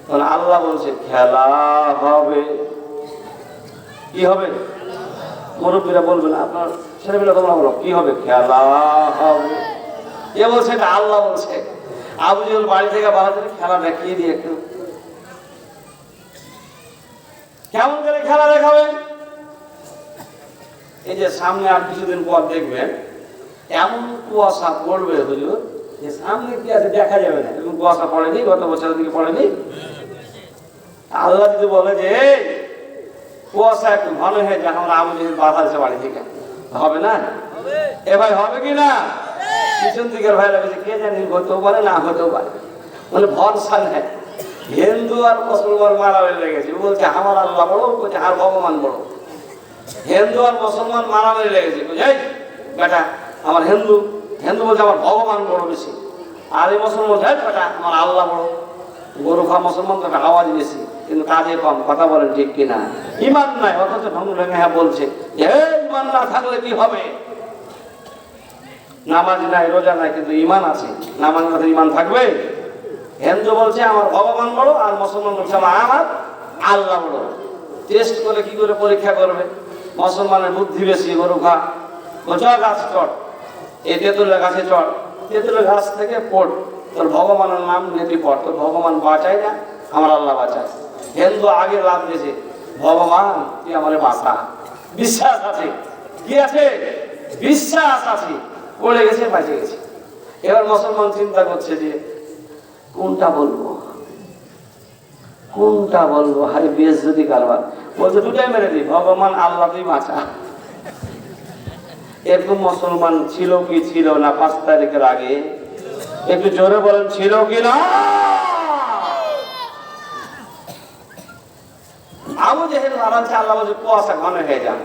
তখন আল্লাহ বলছে খেলা হবে। কি হবে? মুরব্বীরা বলবেন, আপনার ছেলেমেয়েরা তোমরা বলো কি হবে? খেলা হবে। এ বলছে এটা আল্লাহ বলছে। আবু জেহেল বাড়ি থেকে বার হচ্ছে, খেলা দেখিয়ে দিয়ে একটু। কেমন করে খেলা দেখাবে? এই যে সামনে আর কিছুদিন পর দেখবেন এমন কুয়াশা পড়বে হুজুর, যে সামনে কি আছে দেখা যাবে না। এরকম কুয়াশা পড়েনি, গত বছরের দিকে পড়েনি। আল্লাহ যদি বলে যে কুয়াশা একটু ঘন হয়ে যায়, আমরা আবু জেহেল বাধা আছে বাড়ি থেকে, হবে না? এ ভাই হবে কি না? পিছন দিকের ভাই লাগে, কে জানি হতেও পারে না হতেও পারে, মানে ভরসা নেই। হিন্দু আর মুসলমান মারামারি লেগেছে, বলছে আমার আল্লাহ বড়, বলছে আর ভগবান বড়। হিন্দু আর মুসলমান মারামারি লেগেছে, এই বেটা আমার হিন্দু, হিন্দু বলছে আমার ভগবান বড় বেশি, আর এই মুসলমান বলছে বেটা আমার আল্লাহ বড়। গরু খা মুসলমান তো আওয়াজ বেশি, কিন্তু কাজে কম। কথা বলেন ঠিক কিনা? ইমান নাই, অথচ ঢং ঢঙে হ্যাঁ বলছে যে ইমান না থাকলে কি হবে? নামাজ নাই, রোজা নাই, কিন্তু ইমান আছে। নামাজ না ইমান থাকবে? হিন্দু বলছে আমার ভগবান বড়, আর মুসলমান বলছে আমার আল্লাহ বড়। টেস্ট করে কি করে পরীক্ষা করবে? মুসলমানের বুদ্ধি বেশি, গরু খা, গাছ চট, এই তেঁতুলের গাছে চট, তেঁতুলের গাছ থেকে পড়, তোর ভগবানের নাম নেতি পড়, তোর ভগবান বাঁচায় না, আমার আল্লাহ বাঁচায়। হিন্দু আগে লাভ দিয়েছে, ভগবান তুই আমার বাঁচা। বিশ্বাস আছে, কি আছে? বিশ্বাস আছে, পড়ে গেছে, বাঁচে গেছে। এবার মুসলমান চিন্তা করছে যে কোনটা বলবো, কোনটা বলবো, হাই বেশ যদি কারবার। বলছে দুটাই মেরে দিই, ভগবান আল্লাহ তুই বাঁচা। এরকম মুসলমান ছিল কি ছিল না 5 তারিখের আগে? একটু জোরে বলেন, ছিল কি না? আবু জেহেল মারাচ্ছে, আল্লাহ বলছে কুয়াশা ঘন হয়ে যান।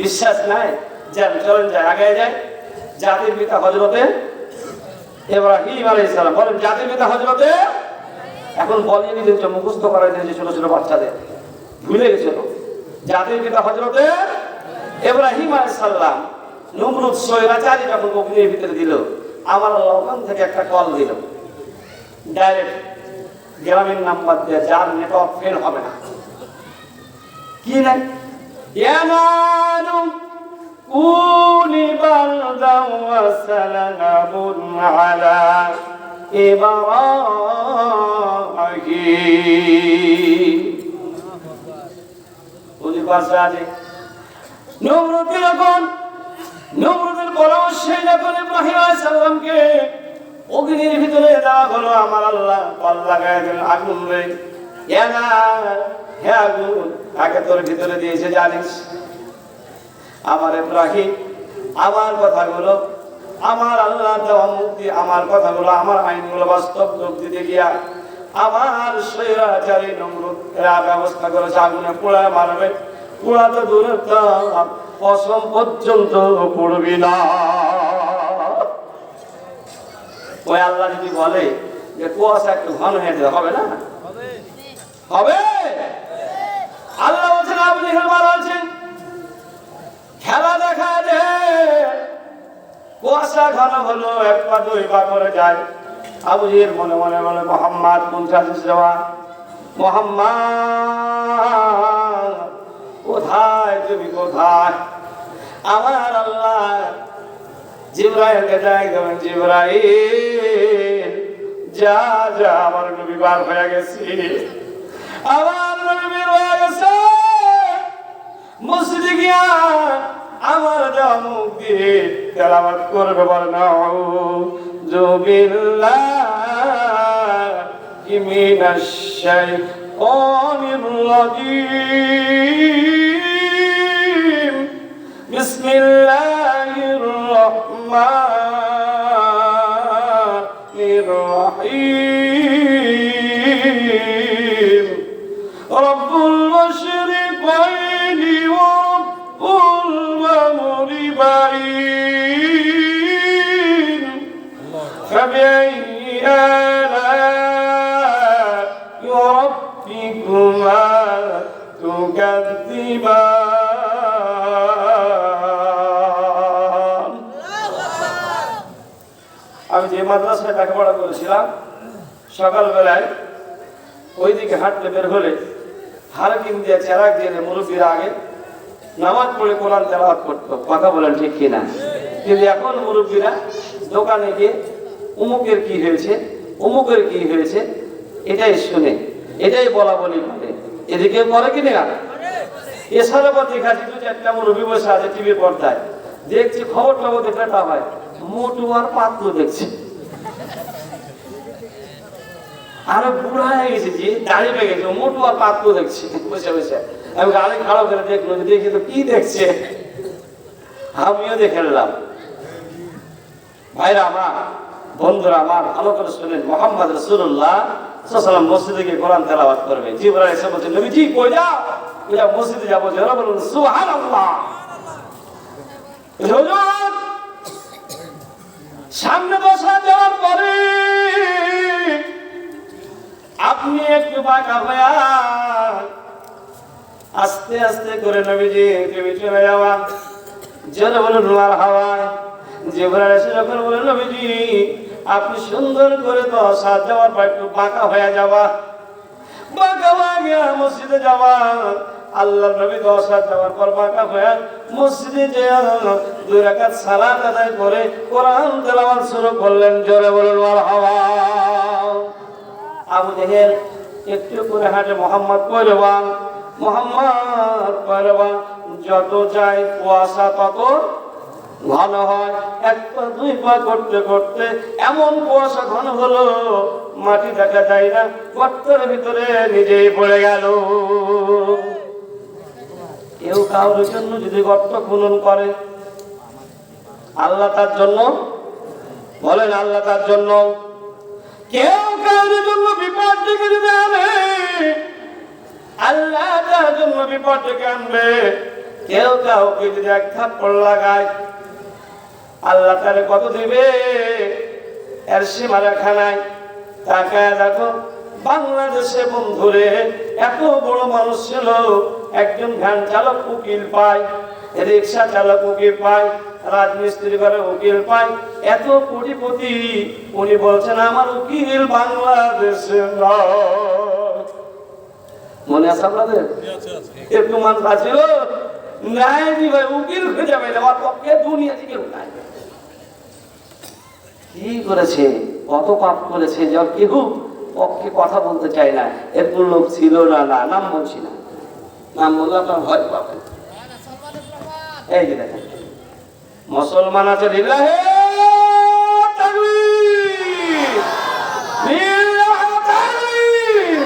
বিশ্বাস নাই, যান চলেন, যায় আগে যায়। জাতির পিতা হযরতে ইব্রাহিম আলাইহিস সালাম। বলেন জাতির পিতা হযরতে, এখন বলিয়ে দিয়েছে, মুখস্থ করাই দিয়েছে ছোট ছোট বাচ্চাদের, ভুলে গেছিল। জাতির পিতা হযরতে ইব্রাহিম আলাইহিস সালাম। নমরুদ স্বৈরাচারী যখন অগ্নির ভিতরে দিল, আমার আল্লাহ ওখান থেকে একটা কল দিল, ডাইরেক্ট গ্রামীণ নাম্বার দিয়ে, যার নেটওয়ার্ক ফেল হবে না। কি না, ইয়ামানু কুনি বারদাও ওয়া সালামুন আলা ইব্রাহিম। ওই পাশে আছে নমরুদ। যখন নমরুদের পরামর্শে যখন ইব্রাহিম আলাইহিস সালামকে অগ্নির ভিতরে দেওয়া হলো, আমার আল্লাহ কল লাগায় দিলেন, আগুন রে, হে আগুন, কাকে তোর ভিতরে দিয়েছে জানিস? আমার ইব্রাহিম আমার কথাগুলো, আমার আল্লাহ দেওয়া মুক্তি, আমার কথাগুলো, আমার আইনগুলো বাস্তব রূপ দিতে গিয়া আমার স্বৈরাচারী নমরুদ এরা ব্যবস্থা করেছে আগুনে পোড়ায় মারবে। পোড়া তো দূরের কথা, পশম পর্যন্ত পড়বি না। ওই আল্লাহ যদি বলে যে কুয়াশা একটু ঘন হয়ে যেতে হবে না, হবে। আল্লাহ বলছেন, আবু জেহেল বলছেন খেলা দেখা যে কুয়াশা ঘন হলো, এক পা দুই পা করে যায়। আবু জেহেল মনে মনে বলে, মোহাম্মদ পৌঁছাছিস দেওয়া, মোহাম্মদ কোথায়, তুমি কোথায়? আমার আল্লাহ জিবরাইলকে ডাক দেবেন, জিবরাইল যা যা, আমার নবী বার হয়ে গেছে, আমার নবী বের হয়ে গেছে, মসজিদে গিয়া আমার দেওয়া মুখ দিয়ে তেলাওয়াত করবে। বলে নাউযু বিল্লাহি মিনাশ শাইতানির রাজীম, বিসমিল্লাহির রহমানির রহিম, রব্বুল মাশরিকাইনি ওয়া রব্বুল মাগরিবাইন, ফাবিআইয়ি আলা'i রাব্বিকুমা তুকাযযিবান। আমি যে মাদ্রাসায় লেখাপড়া করেছিলাম, সকালবেলায় ওইদিকে হাঁটতে বের হলে হারকিন দিয়ে চেরাক দিয়ে মুরব্বীরা আগে নামাজ পড়ে কোরআন তেলাওয়াত করতো। কথা বলেন ঠিক কিনা? কিন্তু এখন মুরব্বীরা দোকানে গিয়ে অমুকের কি হয়েছে, অমুকের কি হয়েছে, এটাই শুনে, এটাই বলা বলি করে, এদিকে করে কিনা। এছাড়া বা দেখা যেত যে একটা মুরব্বী বসে আছে টিভির পর্দায়, দেখছি খবর টবর দেখলে তা হয় মোটু আর পাতলু দেখছে, আরো বুড়া হয়ে গেছে, যে দাঁড়িয়ে পেয়ে গেছে, মোটু আর পাতলু দেখছে বসে বসে। আমি গাড়ি খারাপ করে দেখলো, দেখি তো কি দেখছে, আমিও দেখে নিলাম। ভাইরা আমার, বন্ধুরা আমার, ভালো করে শুনেন, মুহাম্মদ রাসূলুল্লাহ সাল্লাল্লাহু আলাইহি ওয়াসাল্লাম মসজিদে গিয়ে কোরআন তেলাওয়াত করবে। জিবরাইল এসে বলছে, নবীজি কই যাও? কই মসজিদে যাবো। যারা বলুন সুবহানাল্লাহ। হুজুর সামনে বসা যাওয়ার পরে আপনি একটু বাঁকা হইয়া আস্তে আস্তে করে নবীজি তুমি চলে যাওয়া। যারা বলুন মারহাবা। জিবরাইল এসে যখন বলেন, নবীজি আপনি সুন্দর করে তো সাজ যাওয়ার পর একটু বাঁকা হয়ে যাওয়া, বাঁকা হয়ে গিয়া মসজিদে যাওয়া। আল্লাহর নবী 10 রাত যাওয়ার পর বাঁকা হয়ে মসজিদে যেয়ে 2 রাকাত সালাত আদায় করে কোরআন তেলাওয়াত শুরু করলেন। জোরে বলুন মারহাবা। আবু জেহেল একটু করে হাঁটে, মোহাম্মদ কইরবা, মোহাম্মদ কইরবা। যত যায় কুয়াশা তত ঘন হয়। 1 পা 2 পা করতে করতে এমন কুয়াশা ঘন হলো মাটি দেখা যায় না, গর্তের ভিতরে নিজেই পড়ে গেল। কেউ কারোর জন্য যদি গর্ত খনন করে, আল্লাহ তার জন্য, বলেন আল্লাহ তার জন্য। কেউ কারোর জন্য বিপদ ডেকে যদি আনে, আল্লাহ তার জন্য বিপদ ডেকে আনবে। কেউ কাউকে যদি 1 থাপ্পড় লাগায়, আল্লাহ তারে কত দিবে? এর সীমারেখা নাই। তাকায় দেখো বাংলাদেশে বন্ধুরে এত বড় মানুষ ছিল, একজন ভ্যান চালক উকিল পায়, রিক্সা চালক উকিল পায়, রাজমিস্ত্রি করে উকিল পায়, এত কোটিপতি। উনি বলছেন আমার উকিল বাংলাদেশে নয়। মনে আছে আপনাদের? একটু মানুষ আছিল নাই ভাই, উকিল খুঁজে পাই আমার পক্ষে দুনিয়া থেকে নাই। কি করেছে, কত পাপ করেছে, যা কেউ পক্ষে কথা বলতে চায় না। এরকম লোক ছিল না, না নাম বলছি না, নাম বললে আপনার ভয় পাবেন। এই যে দেখেন মুসলমান আছে লিল্লাহে তাকবীর, লিল্লাহে তাকবীর।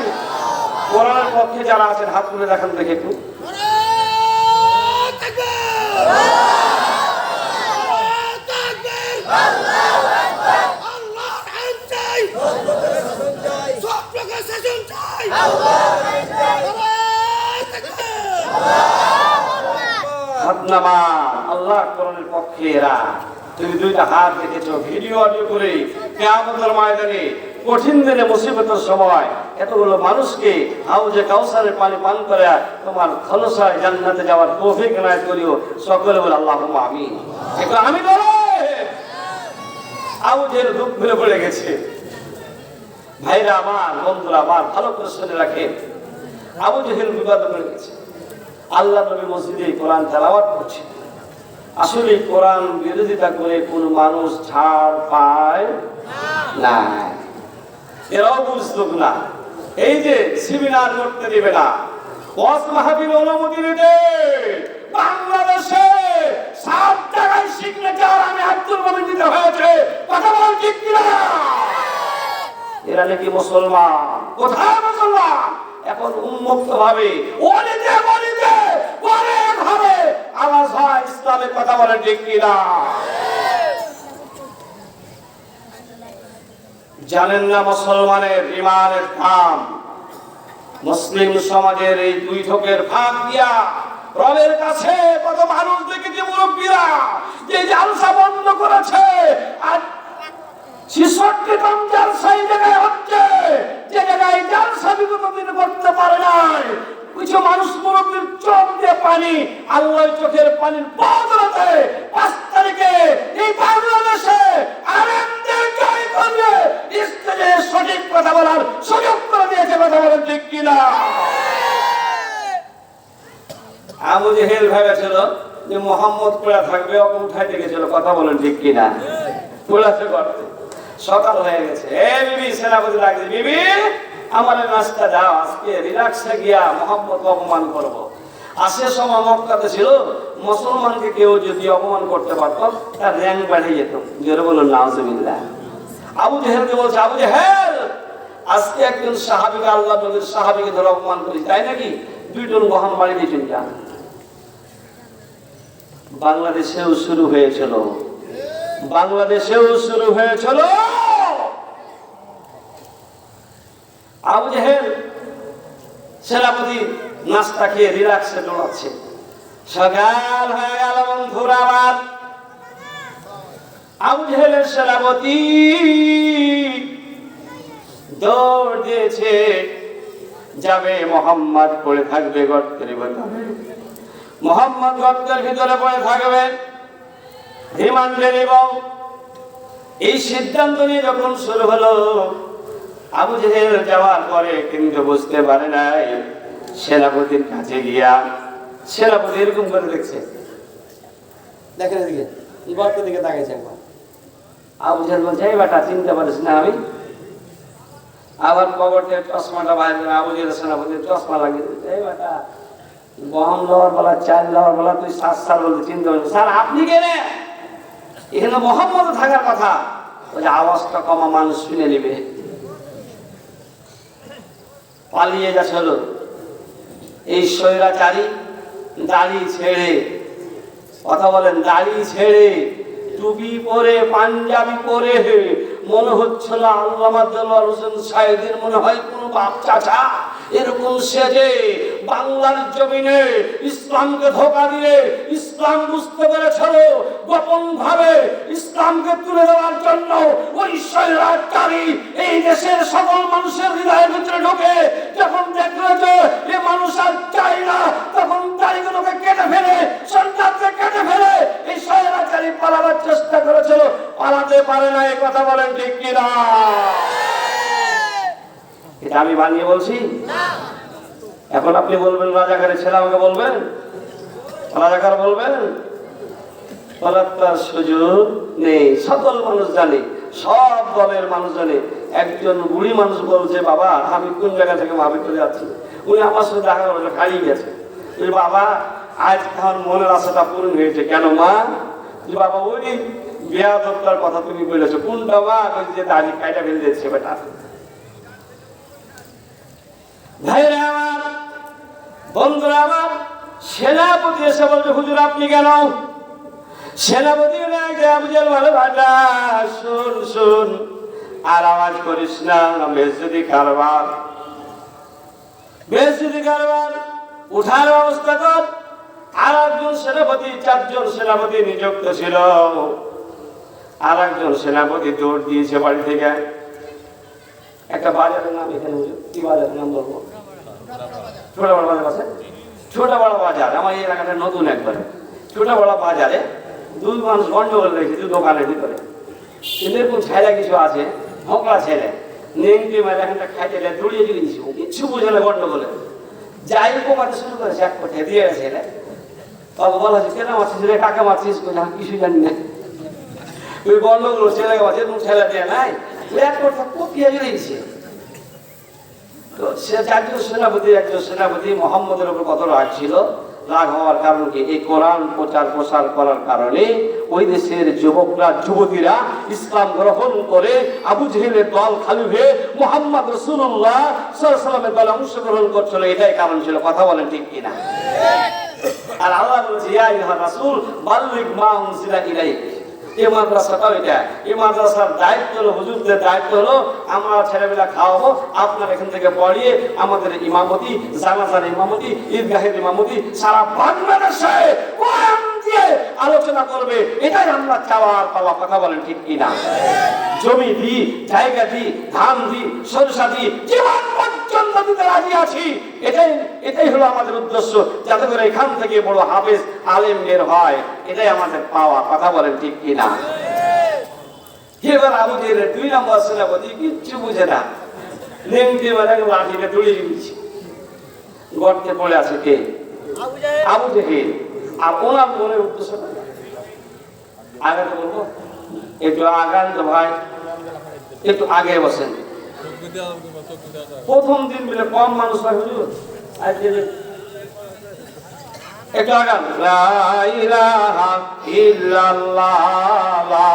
কোরআনের পক্ষে যারা আছেন হাত তুলে দেখান দেখে একটু। আল্লাহ কোরআনের পক্ষে এরা। তুমি দুইটা হাত দেখেছো ভিডিও অডিও করে কিয়ামতের ময়দানে কঠিন দিনে মুসিবতের সময় এতগুলো মানুষকে হাউজে কাউসারের পানি পান করে তোমার খলসায় জান্নাতে যাওয়ার তৌফিক এনায়েত করিও। সকলে বলে আল্লাহুম্মা আমিন। একটু আমি বলো। আবু জেহেল দুঃখ ভরে পড়ে গেছে। ভাইরা আমার, বন্ধুরা আমার, ভালো করে শুনে রাখেন, আবু জেহেল বিবাদ করে গেছে। আল্লাহ নবী মসজিদে কোরআন তেলাওয়াত করছে। আসলে কোরআন বিরোধিতা করে কোন মানুষ ছাড় পায় না। এরাও বুঝতো না, এই যে সেমিনার করতে দেবে না, ওয়াজ মাহফিল অনুমতি দিতে বাংলাদেশে সব জায়গায় সিগনেচার আমি আব্দুল মোমিন দিতে হয়েছে। কথা বলেন ঠিক কিনা? এরা নাকি মুসলমান? কোথায় মুসলমান? এখন উন্মুক্ত ভাবে অলিতে গলিতে ঘরে ঘরে আওয়াজ হয় ইসলামের। কথা বলেন ঠিক কিনা? জানেন না মুসলমানের ইমানের দাম? মুসলিম সমাজের এই দুই ঠোকের ভাগ দিয়া রবের কাছে কত মানুষ দেখেছে, মুরব্বীরা যে জালসা বন্ধ করেছে আর 66 জালসা এই জায়গায় হচ্ছে, যে জায়গায় জালসা বিগত দিন করতে পারে নাই। কিছু মানুষ মুরব্বীর চোখ দিয়ে পানি, আল্লাহ চোখের পানির বদলাতে 5 তারিখে এই বাংলাদেশে আলেমদের জয় করবে, স্টেজে সঠিক কথা বলার সুযোগ করে দিয়েছে। কথা বলেন ঠিক কিনা? আবু জেহেল ভেবেছিল যে মোহাম্মদ পড়া থাকবে, ওকে উঠাইতে গেছিল। কথা বলেন ঠিক কিনা? পড়াতে করতে সকাল হয়ে গেছে। বিবি সেনাপতি লাগছে, বিবি আমার নাস্তা দাও, আজকে রিল্যাক্সে গিয়া মোহাম্মদ অপমান করব। আসে সময় মক্কাতে ছিল, মুসলমানকে কেউ যদি অপমান করতে পারত তার র্যাঙ্ক বাড়িয়ে যেত। জোরে বলুন নাউজুবিল্লাহ। আবু জেহেলকে বলছে, আবু জেহেল আজকে একজন সাহাবীকে, আল্লাহ নবীর সাহাবীকে ধরে অপমান করিস, তাই নাকি? 2 টন গহম বাড়ি দিয়েছেন। যা বাংলাদেশেও শুরু হয়েছিল, বাংলাদেশেও শুরু হয়েছিল। আবু জেহেল সেনাপতি নাস্তা খেয়ে রিল্যাক্সে দৌড়াচ্ছে। সকাল হয়ে গেল বন্ধুরা আমার। আবু জেহেলের সেনাপতি দৌড় দিয়েছে, যাবে মোহাম্মদ পড়ে থাকবে গর্তের ভিতরে, মোহাম্মদ গর্তের ভিতরে পড়ে থাকবে। রিমান্ডে নিব, এই সিদ্ধান্ত নিয়ে যখন শুরু হলো, আবু জেহেল যাওয়ার পরে কিন্তু বুঝতে পারে নাই। সেনাপতির কাছে গিয়া সেনাপতি এরকম করে দেখছে, দেখেন এদিকে গর্তের দিকে তাকাইছে একবার। আবু জেহেল বলছে, এই বেটা চিনতে পারিস না আমি? আবার পকেটে চশমাটা বাইরে করে আবু জেহেল সেনাপতির চশমা লাগিয়ে দিচ্ছে, এই বেটা গহম লওয়ার বেলা, চাল লওয়ার বেলা তুই 7 সাল বলতে চিনতে পারিস? স্যার আপনি কে রে? এখানে মোহাম্মদ থাকার কথা। ওই যে আওয়াজটা কমা, মানুষ শুনে নেবে। পালিয়ে যাচ্ছে হলো এই স্বৈরাচারী। দাড়ি ছেড়ে, কথা বলেন, দাড়ি ছেড়ে টুপি পরে, পাঞ্জাবি পরে, মনে হচ্ছিল আল্লামা দেলোয়ার হোসেন সাইদের মনে হয় কোনো বাপ চাচা, এরকম সেজে বাংলার জমিনে ইসলামকে ধোঁকা দিয়ে ইসলাম বুঝতে পেরেছিল, গোপন ভাবে ইসলামকে তুলে দেওয়ার জন্য ওই স্বৈরাচারী এই দেশের সকল মানুষের হৃদয়ের ভিতরে ঢোকে যখন দেখলো যে এ মানুষ আর চাই না, তখন দাড়িগুলোকে কেটে ফেলে, সন্তানকে কেটে ফেলে এই স্বৈরাচারী পালাবার চেষ্টা করেছিল, পালাতে পারে না। এই কথা বলেন ঠিক কিনা? এটা আমি বানিয়ে বলছি না। এখন আপনি বলবেন রাজাকারের ছেলে, আমাকে বলবেন রাজাকার বলবেন? বলার তার সুযোগ নেই। সকল মানুষ জানে, সব দলের মানুষ জানে। একজন বুড়ি মানুষ বলছে, বাবা আমি কোন জায়গা থেকে মাহফিল যাচ্ছি, উনি আমার সাথে দেখা করে হারিয়ে গেছে। বাবা আজ আমার মনের আশাটা পূরণ হয়েছে। কেন মা? বাবা ওই বিয়া দপ্তর কথা তুমি বলেছো, কোনটা মা? যে দাঁড়িয়ে কাইটা ফেলে দিচ্ছে বেটা। ভাইরা আমার, বন্ধুরা আমার, সেনাপতি এসে বলছে, হুজুর আপনি কেন? সেনাপতি শুন শুন, আর আওয়াজ করিস না, বেজ্জতি কারবার, বেজ্জতি কারবার, উঠার ব্যবস্থা কর। আর একজন সেনাপতি, 4 জন সেনাপতি নিযুক্ত ছিল। আর একজন সেনাপতি দৌড় দিয়েছে বাড়ি থেকে। একটা বাজারের নাম এখানে, কি বাজারের নাম বলবো? ছোট বড় বাজার আছে, ছোট বড় বাজার। আমার এই এলাকাটা নতুন একবারে। ছোট বড় বাজারে 2 মানুষ গন্ডগোল রেখেছে দোকানের ভিতরে। কিন্তু এরকম ছেলে কিছু আছে, মোকলা ছেলে, নেংটি মেরে এখানটা খাইতে দৌড়িয়ে দিয়েছি, কিচ্ছু বুঝে না গন্ডগোলে। যাই কমাতে শুরু করেছে, এক কোথায় দিয়ে গেছে। তখন বলা হচ্ছে, কেন মারছিস রে, কাকে মারছিস? আমি কিছু জানি না। ওই গন্ডগোল ছেলেকে মারছে, এরকম ছেলে দিয়ে নাই, এক কথা কপিয়ে দিয়েছে। তো সে 4 জন সেনাপতি, একজন সেনাপতি মোহাম্মদের উপর কত রাগ ছিল। রাগ হওয়ার কারণ কি? এই কোরআন প্রচার প্রসার করার কারণে ওই দেশের যুবকরা, যুবতীরা ইসলাম গ্রহণ করে আবু জেহেলের দল খালি হয়ে মুহাম্মদ রাসূলুল্লাহ সাল্লাল্লাহু আলাইহি ওয়াসাল্লামের দলে অংশগ্রহণ করছিল। এটাই কারণ ছিল। কথা বলেন ঠিক কিনা? আর আল্লাহ বলছে, ইয়া আইয়ুহার রাসূল বাল্লিগ মা উনজিলা ইলাইক। এই মাদ্রাসাটাও এটা, এই মাদ্রাসার দায়িত্ব হলো, হুজুরদের দায়িত্ব হলো আমরা ছেলেমেয়েরা খাওয়াবো, আপনার এখান থেকে পড়িয়ে আমাদের ইমামতি, জানাজার ইমামতি, ঈদগাহের ইমামতি সারা বাংলাদেশে কোরআন দিয়ে আলোচনা করবে। এটাই আমরা চাওয়ার পাওয়া। কথা বলেন ঠিক কিনা? জমি দি, জায়গা দি, ধান দি, সরষা দি, জীবন পর্যন্ত দিতে রাজি আছি। এটাই হলো আমাদের উদ্দেশ্য, যাতে করে এখান থেকে বড় হাফেজ আলেম বের হয়। এটাই আমাদের পাওয়া। কথা বলেন ঠিক কিনা? এবার আবু জেহেলের 2 নম্বর সেনাপতি কিচ্ছু বুঝে না, নেংটি মেরে লাঠিতে দড়িয়ে দিয়েছে। গর্তে পড়ে আছে কে? আবু জেহেল। আর ওনার মনের উদ্দেশ্যটা আগাতে বলবো, একটু আগান তো ভাই, একটু আগে বসেন। প্রথম দিন বলে কম মানুষ হয় হুজুর, আজকে একটু আগান। লা ইলাহা ইল্লাল্লাহ, লা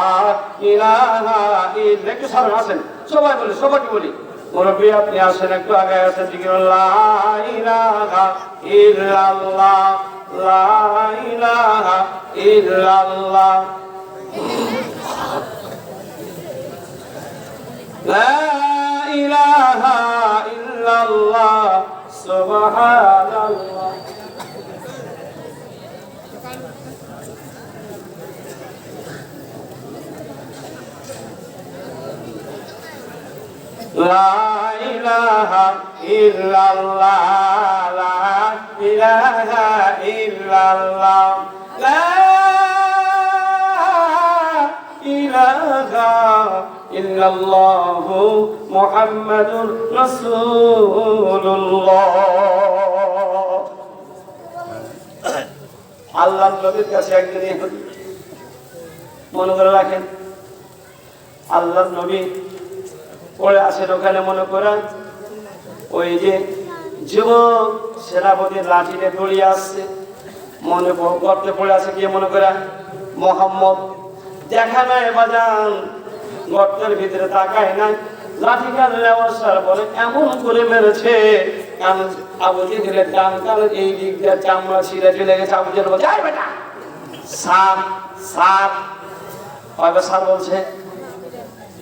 ইলাহা ইল্লাল্লাহ। একটু সামনে আসেন, সবাই বলি, সবাইকে বলি। মুরব্বী আপনি আসেন, একটু আগে আসেন। জিকির লা ইলাহা ইল্লাল্লাহ, লা ইলাহা ইল্লাল্লাহ, লা ইলাহা ইল্লাল্লাহ, সুবহানাল্লাহ। লা ইলাহা ইল্লাল্লাহ, লা ইলাহা ইল্লাল্লাহ, লা ইলাহা ইল্লাল্লাহ, মুহাম্মাদুর রাসূলুল্লাহ। আল্লাহর নবীর কাছে একজন ইহুদি, মনে করে রাখেন, আল্লাহর নবী পড়ে আসেন ওখানে। মনে করেন ওই যে যুবক সেনাপতির লাঠিতে দড়িয়ে আসছে, মনে করতে পড়ে আছে কে? মনে করেন মোহাম্মদ। দেখা নাই বাজান, গর্তের ভিতরে তাকায় নাই, লাঠি কানে আসার পরে এমন করে মেরেছে, আবু জেহেলের ডান কানের এই দিক দিয়ে চামড়া ছিঁড়ে চলে গেছে। আবু জেহেল বলছে, আয় বেটা সাপ সাপ। কয়বার সার বলছে?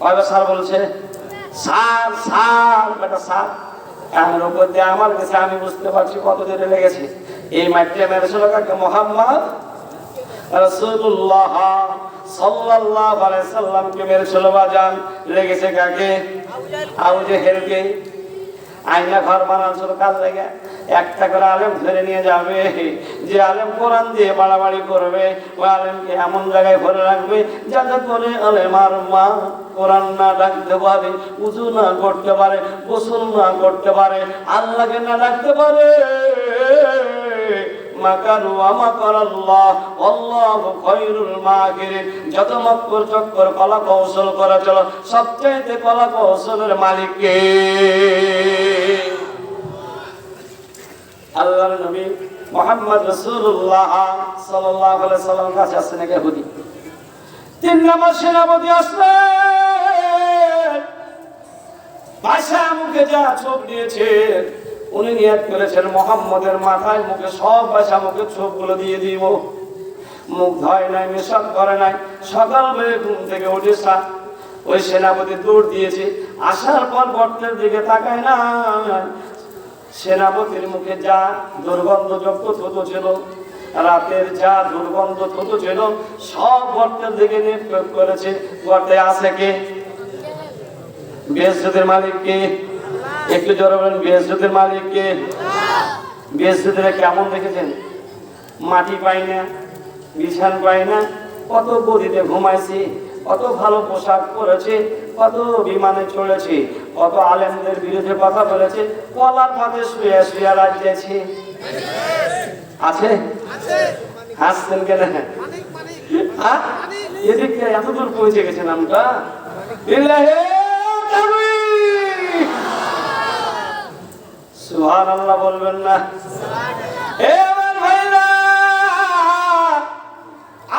কয়বার সার বলছে? সার সার বেটা সার। কানের উপর দিয়ে আমার কাছে, আমি বুঝতে পারছি কত দূরে লেগেছে। এই মাটিটা মেরেছিল কাকে? মোহাম্মদ রাসূলুল্লাহ সাল্লাল্লাহু আলাইহি সাল্লামকে মেরেছিল। বাজান লেগেছে কাকে? আবু জেহেলকে। আয়না ঘর বানানোর কাজ লাগে, একটা করে আলেম ধরে নিয়ে যাবে, যে আলেম কোরআন দিয়ে বাড়াবাড়ি করবে ওই আলেমকে এমন জায়গায় ভরে রাখবে যাতে করে আলেমার মা কোরআন না ডাকতে পারে, উযু না করতে পারে, গোসল না করতে পারে, আল্লাহকে না ডাকতে পারে। মাকারু ওয়া মাকারাল্লাহ আল্লাহু খায়রুল মাকিরিন। যত মক্কর চক্কর কলা কৌশল করা চলো, সবচাইতে কলা কৌশলের মালিক কে? আল্লাহর নবী মুহাম্মদ রাসূলুল্লাহ সাল্লাল্লাহু আলাইহি সাল্লাম কাছে আসেন এক ইহুদি। 3 নম্বর সেনাপতি আসলেন, ভাষা মুখে যা ছোপ দিয়েছে উনি নিয়ত করেছেন মুহাম্মদের মাথায় মুখে সব ভাষা মুখে ছোপগুলো দিয়ে দিব। মুখ ধয় নাই, মেশাক করে নাই, সকালবেলা ঘুম থেকে উঠে ওই সেনাপতি দৌড় দিয়েছে। আসার পর গর্তের দিকে তাকায় না, সেনাপতির মুখে যা দুর্গন্ধযুক্ত থুতু ছিল, রাতের যা দুর্গন্ধ থুতু ছিল, সব গর্তের দিকে নিক্ষেপ করেছে। গর্তে আছে কে? বেহেশতের মালিক কে? একটু জোরে বলেন, বেহেশতের মালিক কে? বেহেশতের কেমন দেখেছেন? মাটি পাই না, বিছান পাই না, কত গদিতে ঘুমাইছে, কত ভালো পোশাক পরেছে, কত বিমানে চলেছে, কত আলেমদের বিরুদ্ধে কথা বলেছে, কলার পাতে শুয়ে শুয়ে রাজ্যেছে। আছে? হাসছেন কেন? এদিকে এত দূর পৌঁছে গেছে নামটা। সুবহানাল্লাহ বলবেন না?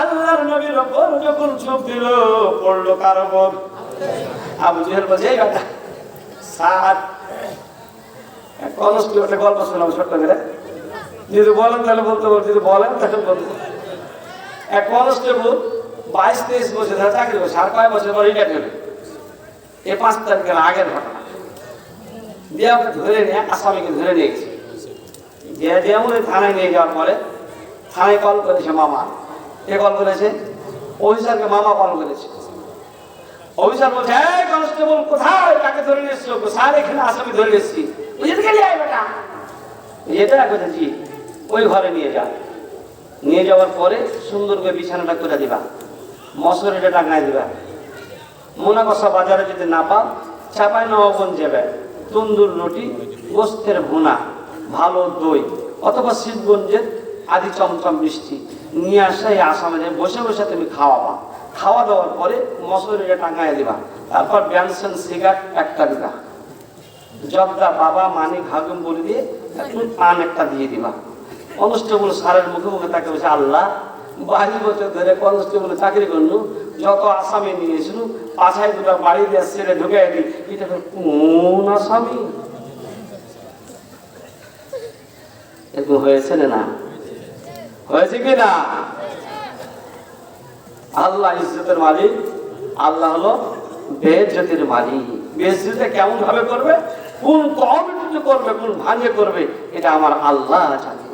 আল্লাহর নবীর উপর যখন চোখ দিল, পড়লো কার উপর? আবু জেহেল বলছে, এই বেটা সাত একটা গল্প শোনাবো ছোট্ট করে, যদি বলেন তাহলে বলতে বল, যদি বলেন তাহলে বলতে। এক কনস্টেবল 22-23 বছর ধরে চাকরি করছে, আর কয়েক বছর পর রিটায়ার হলো। এই 5 তারিখের আগের ঘটনা। দিয়ে ওকে ধরে নিয়ে, আসামিকে ধরে নিয়ে গেছে। দিয়ে উনি থানায় নিয়ে যাওয়ার পরে থানায় কল করেছে মামা। কে কল করেছে? অফিসারকে মামা কল করেছে। অফিসার বলছে, এই কনস্টেবল কোথায়, কাকে ধরে নিয়ে এসছো? স্যার এখানে আসামি ধরে এসছি। বুঝতে গেলি বেটা? এটা কথা জি, ওই ঘরে নিয়ে যা। নিয়ে যাওয়ার পরে সুন্দর করে বিছানাটা করে দিবা, মশারিটা টাঙায় দিবা। মনে করছো বাজারে যদি না পাও, চাপাই নবগঞ্জ যাবে, তন্দুর রুটি, গোস্তের ভুনা, ভালো দই, অথবা শিবগঞ্জের আদি চমচম মিষ্টি নিয়ে আসা। এই আসামে বসে বসে তুমি খাওয়াবা। খাওয়া দাওয়ার পরে মশারিটা টাঙায় দিবা। তারপর ব্যানসন সিগারেট একটা দিবা, জর্দা বাবা মানি ঘাগুম বলে দিয়ে পান একটা দিয়ে দিবা। কনস্টেবল স্যারের মুখে মুখে তাকে বলছে, আল্লাহ 22 বছর ধরে কনস্টেবল চাকরি করলু, যত আসামি নিয়েছিল পাছায় দুটো বাড়ি দিয়ে ছেড়ে ঢুকাই দিই, এটা কোন আসামি? এরকম হয়েছে না? হয়েছে কি না? আল্লাহ ইজ্জতের মালিক, আল্লাহ হলো বেইজ্জতের মালিক। বেইজ্জত কেমন ভাবে করবে, কোন কমিটিতে করবে, কোন ভাঙে করবে, এটা আমার আল্লাহ জানে।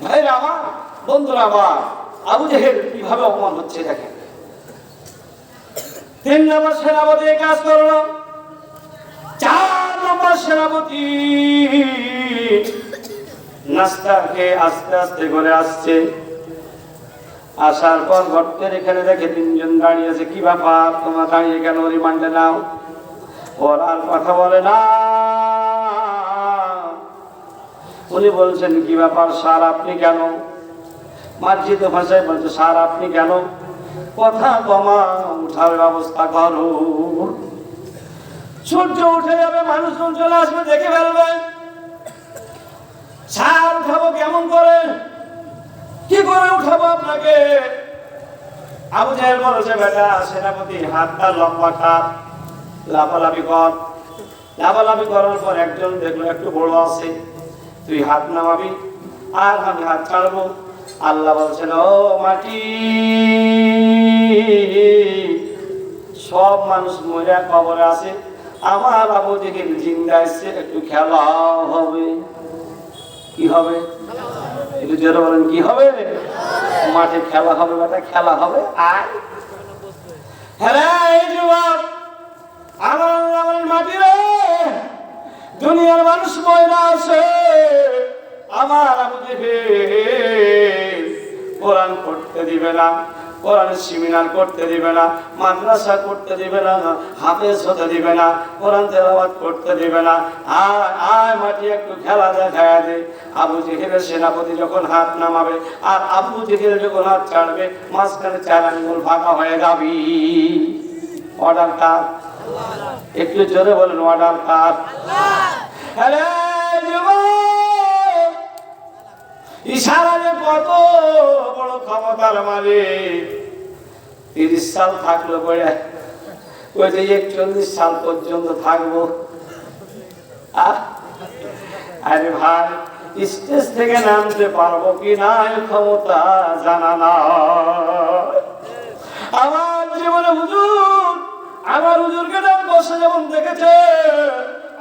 ভাইরা আমার, বন্ধুরা আমার, আবু জেহেল কিভাবে অপমান হচ্ছে দেখেন। 3 নম্বর সেনাপতি কাজ করলো। 4 নম্বর সেনাপতি নাস্তা খেয়ে আস্তে আস্তে করে আসছে। আসার পর গর্তের এখানে দেখে 3 জন দাঁড়িয়ে আছে। কি ব্যাপার, তোমরা দাঁড়িয়ে কেন? রিমান্ডে নাও। ওর আর কথা বলে না। উনি বলছেন, কি ব্যাপার স্যার, আপনি কেন? মার্জিত ভাষায় বলছে, স্যার আপনি কেন? কথা কমা, উঠার ব্যবস্থা করো। সূর্য উঠে যাবে, মানুষজন চলে আসবে, দেখে ফেলবে। স্যার উঠাবো কেমন করে, কি করে উঠাবো আপনাকে? আবু জেহেল বলেছে, বেটা সেনাপতি হাতটা লম্বা কাট, লাফালাফি কর। লাফালাফি করার পর একজন দেখলো একটু বড় আছে, তুই হাত নামাবি আর আমি হাত ছাড়বো। আল্লাহ বলছেন, ও মাটি, সব মানুষ মরে কবরে আছে, আমার আবু জেহেল জিন্দা এসে একটু খেলা হবে। কি হবে? একটু জোরে বলেন, কি হবে? মাঠে খেলা হবে, বেটা খেলা হবে। আয় হ্যাঁ যুবক, আমার মাটি রে, দুনিয়ার মানুষ ময়রা আছে। আমার আবু জেহেল কোরআন পড়তে দিবে না, কোরআন সেমিনার করতে দিবে না, মাদ্রাসা করতে দিবে না, হাফেজ হতে দিবে না, কোরআন তেলাওয়াত করতে দিবে না। আয় মাটি একটু খেলা দেখায় দে। আবু জেহেলের সেনাপতি যখন হাত নামাবে আর আবু জেহেল যখন হাত ছাড়বে, মাঝখানে 4 আঙ্গুল ফাঁকা হয়ে যাবি। অর্ডার কার? একটু জোরে বলেন, অর্ডার কার? ইশারা যে কত বড় ক্ষমতার মালিক। 30 সাল থাকলো পরে ওই যে 41 সাল পর্যন্ত থাকবো। আরে ভাই, স্টেজ থেকে নামতে পারবো কি না ক্ষমতা জানা না। আমার জীবনে হুজুর, আমার হুজুরকে বসে যেমন দেখেছে,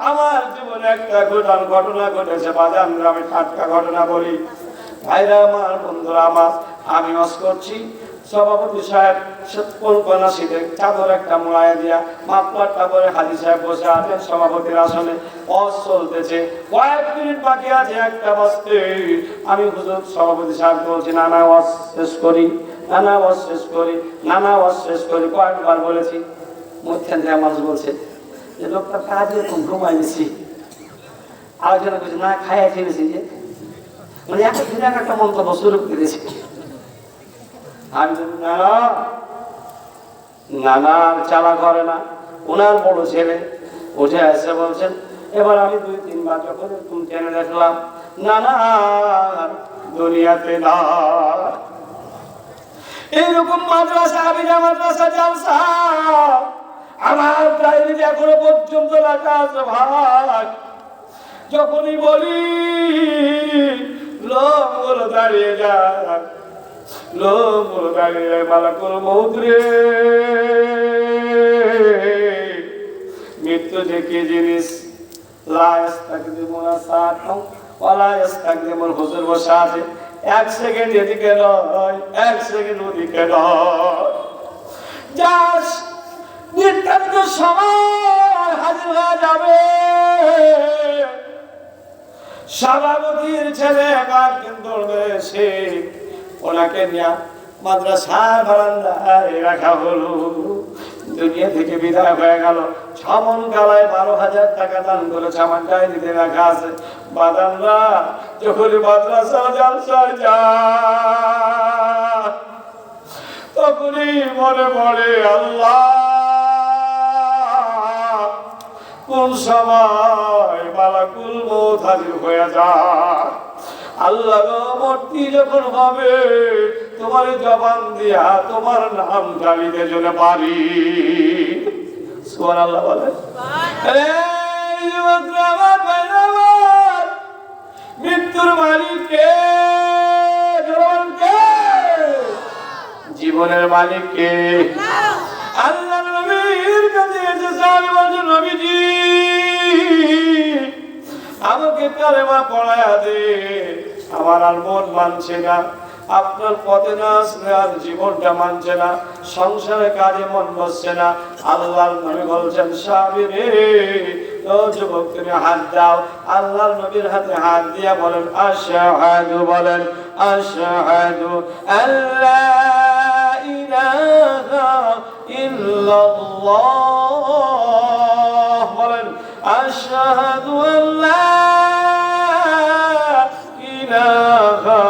আমার জীবনে একটা ঘটনা ঘটেছে। বাজান গ্রামে টাটকা ঘটনা বলি। ভাইরা আমার, বন্ধুরা আমার, আমি ওয়াজ করছি, সভাপতি সাহেব কোন শীতে চাদর একটা মোড়ায় দিয়া মাপলারটা পরে হাজি সাহেব বসে আছেন সভাপতির আসনে। ওয়াজ চলতেছে, কয়েক মিনিট বাকি আছে একটা বাজতে। আমি হুজুর সভাপতি সাহেব বলছি, নানা ওয়াজ শেষ করি, নানা ওয়াজ শেষ করি, নানা ওয়াজ শেষ করি, কয়েকবার বলেছি। মধ্যখান থেকে মানুষ বলছে যে লোকটা কাজ এরকম ঘুমাই গেছি। আলোচনা করছি, না খাইয়া ফেলেছি, যে মানে একটা মন্তব্য শুরু করেছি। আমি নানার চালা করে না, ওনার বড় ছেলে উঠে আসছে, বলছেন এবার আমি 2-3 বার যখন এরকম টেনে দেখলাম, নানা দুনিয়াতে না। এইরকম মাদ্রাসা, আবিদা মাদ্রাসা জালসা আমার ডায়েরিতে এখনো পর্যন্ত লেখা আছে। ভাই, যখনই বলি লোকগুলো দাঁড়িয়ে যায়, লোকগুলো দাঁড়িয়ে যায়, মালাকুল মউত রে, মৃত্যু যে কি জিনিস। লা ইস্তাকদিমুনা সাআতাও ওয়া লা ইস্তাকদিমুল, হুজুর বসে আছে, 1 সেকেন্ড এদিকে নয়, 1 সেকেন্ড ওদিকে নয়, জাস্ট নির্ধারিত সময় হাজির হয়ে যাবে। সভাপতির ছেলে একদিন দৌড়ে এসে ওনাকে নিয়ে মাদ্রাসার বারান্দায় রাখা হলো। দুনিয়া থেকে বিদায় হয়ে গেল। 6 মণ গালায় 12,000 টাকা দান করেছে, আমার ডায়েরিতে রাখা আছে। বাদানরা যখন মাদ্রাসা জালসায় যায়, তখনই মনে পড়ে আল্লাহ কোন সময় মালাকুল মউত হাজির হয়ে যায়। আল্লাহ মূর্তি যখন হবে, তোমার জবান দিয়া তোমার নাম জানিতে জন্য পারি। সুবহানাল্লাহ বলে। মৃত্যুর মালিক কে? জীবনের মালিক কে? আল্লাহ নবীর কাছে এসেছে, আমি বলছি নবীজি আমাকে কালেমা পড়ায়া দে, আমার আর মন মানছে না, আপনার পথে না আসলে আর জীবনটা মানছে না, সংসারে কাজে মন বসছে না। আল্লাহর নবী বলছেন, সাবিরে ও যুবক তুমি হাত দাও। আল্লাহর নবীর হাতে হাত দিয়া বলেন আশহাদু, বলেন আশহাদু আল্লা ইলাহা ইল্লাল্লাহ, বলেন আশহাদু আল্লা ইলাহা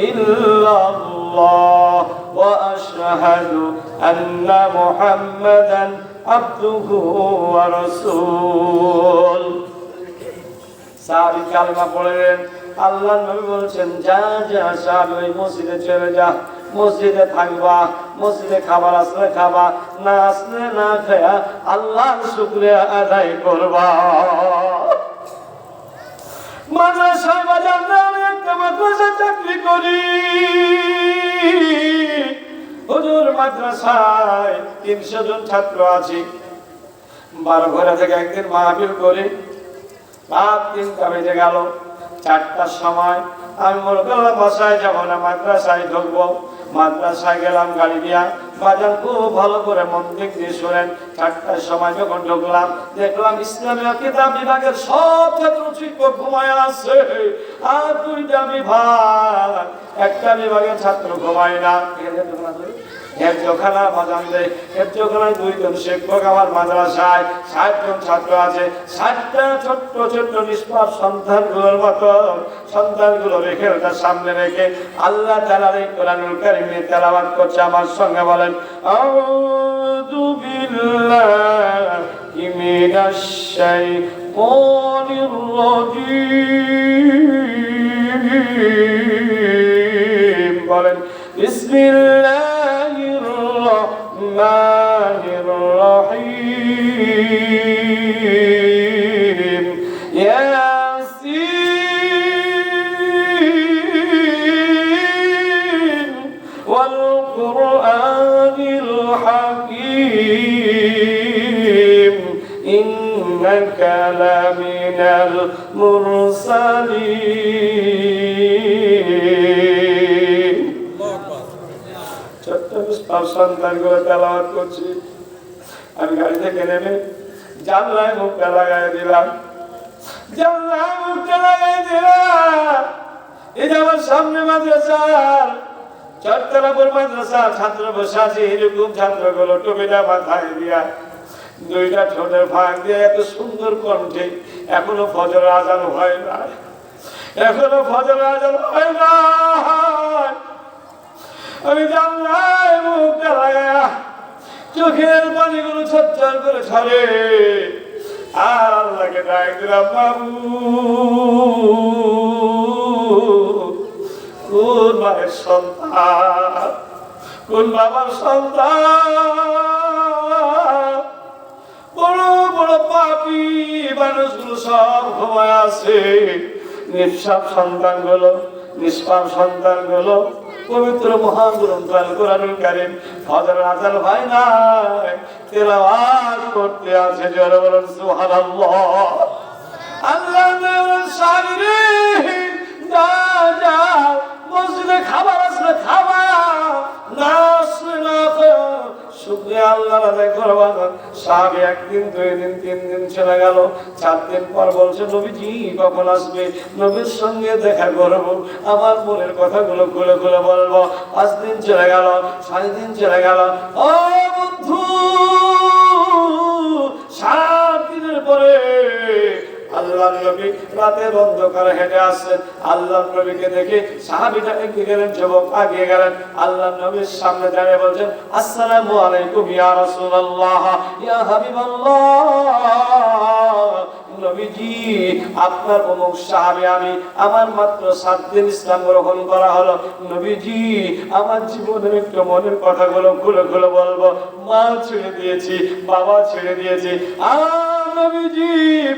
ইল্লাল্লাহ ওয়া আশহাদু আন্না মুহাম্মাদান আবদুহু ওয়া রাসূল। সাহাবী কালেমা পড়লেন। আল্লাহর নবী বলছেন, যা যা সাহাবী ওই মসজিদে চলে যা, মসজিদে থাকবা, মসজিদে খাবার আসলে খাবা, না আসলে না খায়া আল্লাহর শুকরিয়া আদায় করবা। মাদ্রাসায় বাজারে আমি একটা মাদ্রাসায় চাকরি করি। হুজুর মাদ্রাসায় 300 জন ছাত্র আছে। 12 ঘরে থেকে একদিন মাহফিল করি, রাত 3টা বেজে গেল। 4টার সময় আমি মনে করলাম বাসায় যাবো না, মাদ্রাসায় ঢুকবো। মাদ্রাসায় গেলাম গাড়ি দিয়া। বাজান খুব ভালো করে মন্দির দিয়ে শোনেন। 4টার সময় যখন ঢুকলাম, দেখলাম ইসলামীয় কিতাব বিভাগের সব ছাত্র শিক্ষক ঘুমায় আছে, আর 2টা বিভাগ, একটা বিভাগের ছাত্র ঘুমায় না। হেফজখানা বাজান দেয়, হেফজখানায় 2জন শিক্ষক। আমার মাদ্রাসায় 60 জন ছাত্র আছে। 60টা ছোট্ট ছোট্ট নিষ্পাপ সন্তানগুলোর মতো সন্তানগুলো রেখেটা সামনে রেখে আল্লাহ তাআলার এই কোরআনুল কারীম তেলাওয়াত করছে। আমার সঙ্গে বলেন, আউযু বিল্লাহি মিনাশ শাইতানির রাজীম। বলেন, বিসমিল্লাহির রহমানির রহিম। ইয়াসিন ওয়াল কুরআনিল হাকীম ইন্নাকা লামিনাল মুরসালিন। সন্তানগুলো তেলাওয়াত করছি। আমি গাড়ি থেকে নেমে জানলায় মুখটা লাগাই দিলাম, জানলায় মুখটা লাগাই দিলাম। এই যে আমার সামনে মাদ্রাসার চট্টরাপুর মাদ্রাসা ছাত্র বসে আছে, এরকম ছাত্রগুলো টুপিটা মাথায় দিয়া 2টা ঠোঁটের ফাঁক দিয়ে এত সুন্দর কণ্ঠে, এখনো ফজর আজান হয় না, এখনো ফজর আজান হয় না। আমি জানলায় মুখটা লাগায়া চোখের পানিগুলো ছচ্ছর করে ছড়ে, আর আল্লাহকে ডাক দিলাম, বাবু কোন মায়ের সন্তান, কোন বাবার সন্তান, বড় বড় পাপী মানুষগুলো সব ঘুমায় আছে। নিষ্পাপ সন্তানগুলো, নিষ্পাপ সন্তানগুলো পবিত্র মহাগ্রন্থ আল কোরআনুল কারীম ফজর আজান হয় না, তেলাওয়াত করতে আছে। জোরে বলেন সুবহানাল্লাহ। আল্লাহ সাগরে যা যা, মসজিদে খাবার আসলে খাবা, না আসলে না শুকরিয়া আল্লাহর আদায় করবা। সাহাবী 1 দিন 2 দিন 3 দিন চলে গেল। 4 দিন পর বলছে, নবীজি কখন আসবে, নবীর সঙ্গে দেখা করব, আমার মনের কথাগুলো খুলে খুলে বলবো। 5 দিন চলে গেল, 6 দিন চলে গেল। ও বন্ধু, 7 দিনের পরে আল্লাহর নবী রাতের অন্ধকারে হেঁটে আসছেন। আল্লাহর নবীকে দেখে সাহাবীটা এগিয়ে গেলেন, যুবক এগিয়ে গেলেন। আল্লাহর নবীর সামনে দাঁড়িয়ে বলছেন, আসসালামু আলাইকুম ইয়া রাসূলুল্লাহ, ইয়া হাবিবাল্লাহ। নবীজি, আপনার অমুক সাহাবী আমি, আমার মাত্র 7 দিন ইসলাম গ্রহণ করা হলো। নবীজি, আমার জীবনের একটু মনের কথাগুলো খুলে খুলে বলবো। মা ছেড়ে দিয়েছি, বাবা ছেড়ে দিয়েছি, নবীজি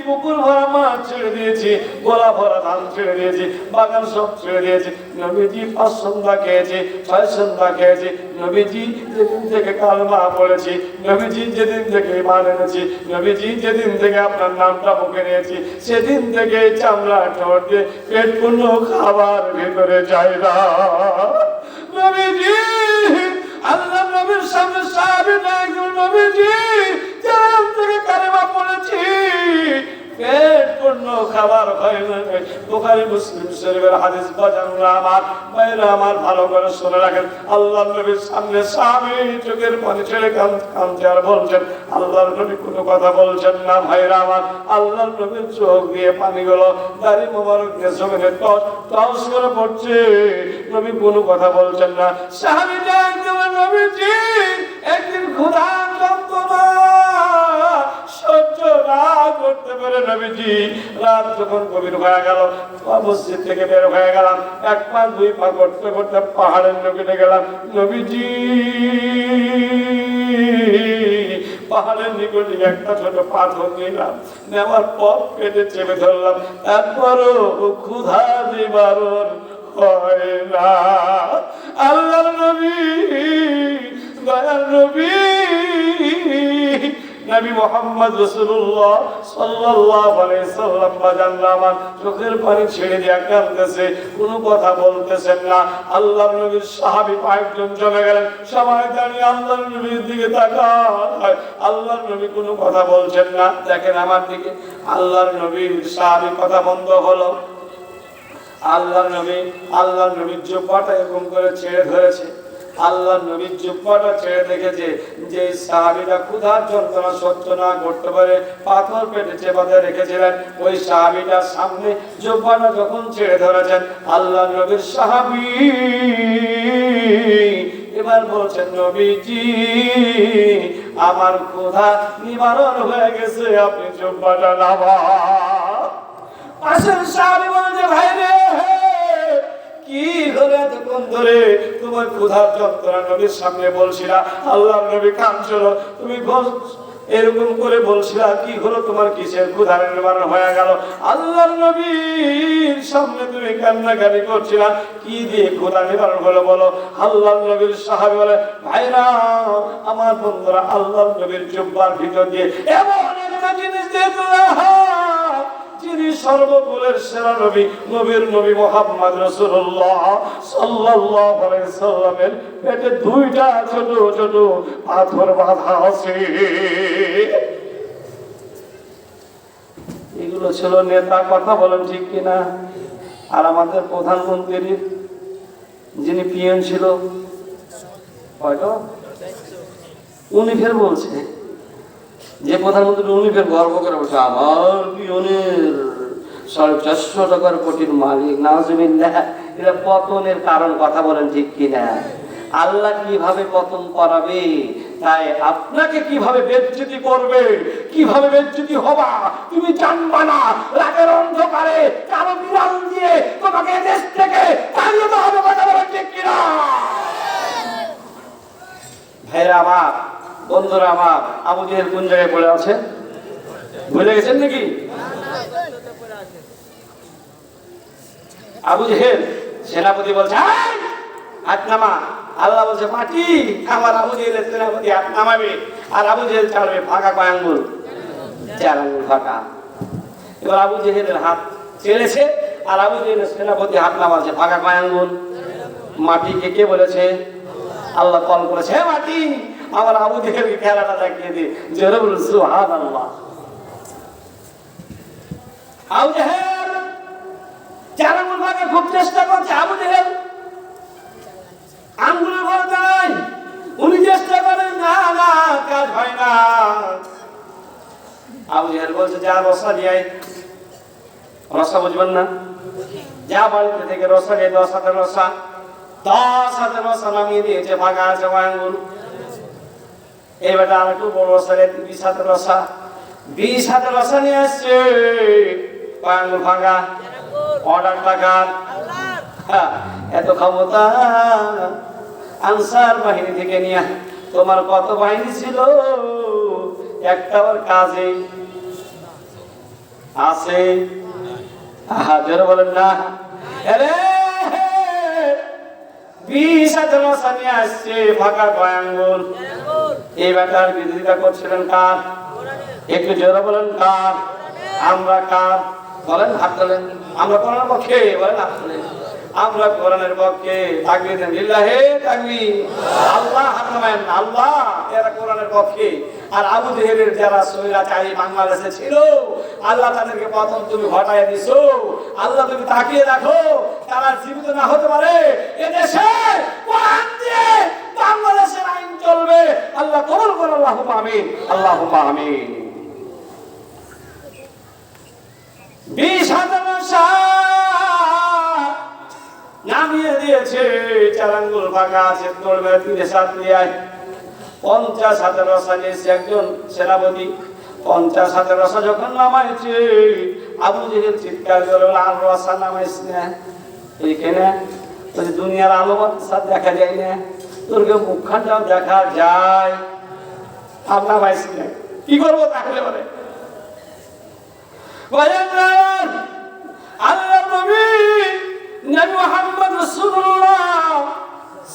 পুকুর ভরা মাছ ছেড়ে দিয়েছি, গোলা ভরা ধান ছেড়ে দিয়েছি, বাগান সব ছেড়ে দিয়েছি। নবীজি 5 সন্ধ্যা খেয়েছি, 6 সন্ধ্যা খেয়েছি। নবীজি যেদিন থেকে কালেমা পড়েছি, নবীজি যেদিন থেকে ঈমান এনেছি, নবীজি যেদিন থেকে আপনার নামটা মুখে নিয়েছি, সেদিন থেকে চামড়া ঠোঁট দিয়ে পেট পূর্ণ খাবার ভিতরে যায় না। নবীজি, আল্লাহ নবীর সামনে সাহাবী একজন, নবীজি যেদিন থেকে কালেমা পড়েছি পেট পূর্ণ খাবার হয় না। বুখারী মুসলিম শরীফের হাদিস। বাজানরা আমার, ভাইরা আমার, ভালো করে শুনে রাখেন। আল্লাহর নবীর সামনে সাহাবী চোখের পানি ছেড়ে কাঁদছে আর বলছেন, আল্লাহর নবী কোনো কথা বলছেন না। ভাইরা আমার, আল্লাহর নবীর চোখ দিয়ে পানিগুলো দাড়ি মোবারক দিয়ে জমিনে টস টস করে পড়ছে, নবী কোনো কথা বলছেন না। সাহাবী ডাক দিলেন, নবীজি একদিন ক্ষুধা যন্ত্রণা সহ্য না করতে পারে নবীজি, রাত যখন গভীর হয়ে গেল, মসজিদ থেকে বের হয়ে গেলাম, 1 পা 2 পা করতে করতে পাহাড়ের নিকটে গেলাম। নবীজি, পাহাড়ের নিকটে একটা ছোট পাথর নিলাম, নেওয়ার পর পেটে চেপে ধরলাম, তারপরও ক্ষুধা নিবারণ হয় না। আল্লাহর নবী, দয়ার নবী, নবী মুহাম্মদ রাসূলুল্লাহ সাল্লাল্লাহু আলাইহি সাল্লাম বাজান চোখের পানি ছেড়ে দিয়ে কাঁদতেছে, কোনো কথা বলতেছেন না। আল্লাহর নবীর সাহাবী কয়েকজন চলে গেলেন, সবাই দাঁড়িয়ে আল্লাহর নবীর দিকে তাকায়। আল্লাহর নবী কোনো কথা বলছেন না। দেখেন আমার দিকে, আল্লাহর নবীর সাহাবী কথা বন্ধ হলো। আল্লাহর নবীর জুব্বাটা এরকম করে ছেড়ে ধরেছে। আল্লাহর নবীর জুব্বাটা ছেড়ে দেখেছে যে সাহাবীরা ক্ষুধার যন্ত্রণা সহ্য না করতে পারে পাথর পেটে চেপাতে রেখেছিলেন, ওই সাহাবীটার সামনে জুব্বাটা যখন ছেড়ে ধরেছেন, আল্লাহর নবীর সাহাবী এবার বলছেন, নবীজি আমার ক্ষুধা নিবারণ হয়ে গেছে, আপনি জুব্বাটা নামান। পাশের সাহাবী বলছে, ভাই রে কি হলো এতক্ষণ ধরে তোমার ক্ষুধার যন্ত্রণা নবীর সামনে বলছিলা, আল্লাহর নবী কাঁদছিল, তুমি এরকম করে বলছিলা, কি হলো তোমার, কিসের ক্ষুধার নিবারণ হয়ে গেল? আল্লাহর নবীর সামনে তুমি কান্নাকাটি করছিলা, কি দিয়ে ক্ষুধা নিবারণ হলো বলো? আল্লাহর নবীর সাহাবী বলে, ভাইরা আমার বন্ধুরা, আল্লাহর নবীর জুব্বার ভিতর দিয়ে এমন একটা জিনিস দেখলাম, যিনি সর্বকুলের সেরা নবী, নবী মুহাম্মদ রাসূলুল্লাহ সাল্লাল্লাহু আলাইহি সাল্লামের পেটে দুইটা ছোট ছোট পাথর বাঁধা আছে। এগুলো ছিল নেতা, কথা বলেন ঠিক কিনা? আর আমাদের প্রধানমন্ত্রীর যিনি পিএন ছিল, হয়তো উনি ফের বলছে, যে প্রধানমন্ত্রী উনি ফের গর্ব করে বলছে, আমার পিয়নের 450 টাকার কোটির মালিক, নাউজুবিল্লাহ। এটা পতনের কারণ, কথা বলেন ঠিক কিনা? আল্লাহ কিভাবে পতন করাবে, তাই আপনাকে কিভাবে বেজ্জতি করবে, কিভাবে বেজ্জতি হবা তুমি জানবা না। রাতের অন্ধকারে কালো বিড়াল দিয়ে তোমাকে দেশ থেকে তাড়িয়ে দেওয়া হবে, কথা বলেন ঠিক কিনা? ভাইরা আমার, বন্ধুরা আমার, আবু জেহেল কোন জায়গায় পড়ে আছে ভুলে গেছেন নাকি? আবু জেহেল সেনাপতি বলছে, হাত নামা। আল্লাহ বলছে, মাটি আমার আবু জেহেলের সেনাপতি হাত নামাবে, আর আবু জেহেল চালবে ফাঁকা কয় আঙ্গুল, 4 আঙ্গুল ফাঁকা। এবার আবু জেহেলের হাত ছেড়েছে, আর আবু জেহেলের সেনাপতি হাত নামাচ্ছে ফাঁকা কয় আঙ্গুল। মাটিকে কে বলেছে? আল্লাহ কল করেছে, হে মাটি আমার আবু জেহেলকে খেলাটা দেখিয়ে দি। জোরে বলুন সুবহানাল্লাহ। আবু জেহেল 4 আঙ্গুল ভাগে খুব চেষ্টা করছে, আবু জেহেল আঙ্গুলের ভর নাই, উনি চেষ্টা করেন, না না কাজ হয় না। আবু জেহেল বলছে, যা রসা দিয়ে আয়। রসা বুঝবেন না? যা বাড়িতে থেকে রসা নিয়ে 10 হাতের রসা, 10 হাতের রসা নামিয়ে দিয়েছে, ফাঁকা আছে আঙ্গুল। এই বেটা আর একটু বড় রসা, 20 হাতের রসা, 20 হাতের রসা নিয়ে আসছে, আঙ্গুল ফাঁকা। অর্ডার টাকা, এত ক্ষমতা আনসার বাহিনী থেকে নিয়ে। তোমার কত বাহিনী ছিল, একটাবার কাজে আছে? হাজার বলেন না। 20 হাজার রসা নিয়ে আসছে, ফাঁকা কয় আঙ্গুল। এই ব্যাটার বিরোধিতা করছিলেন কার? একটু জোরে বলেন কার? আমরা কার? বলেন, হাত তোলেন। আমরা কোরআনের পক্ষে, বলেন হাত তোলেন। আমরা কোরআনের পক্ষে, তাকবীর দেন, লিল্লাহি তাকবীর। আল্লাহ হাত নামায়েন, আল্লাহ, এরা কোরআনের পক্ষে। আর আবু জেহেলের যারা স্বৈরাচারী বাংলাদেশে ছিল, আল্লাহ তাদেরকে পতন তুমি ঘটায় দিছো। আল্লাহ তুমি তাকিয়ে রাখো, তারা জীবিত না হতে পারে। এদেশে কোরআন দিয়ে বাংলাদেশের আইন চলবে। আল্লাহ কবুল করুন, আল্লাহুম্মা আমিন, আল্লাহুম্মা আমিন। 20 হাজার রসা নামিয়ে দিয়েছে, 4 আঙ্গুল ফাঁকা আছে, দৌড়বে 30 হাত নিয়ে আয়। 50 হাজার রসা নিয়েছে একজন সেনাপতি। 50 হাজার রসা যখন নামাইছে, আবু জেহেল চিৎকার করে বলে, আর রসা নামাইছ না এইখানে? বলছে, দুনিয়ার আলো বাতাস দেখা যায় না, তোরকে মুখখানটাও দেখা যায়, আর নামাইছ না, কি করবো তাহলে? বলে আল্লাহর নবী মুহাম্মদ রাসূলুল্লাহ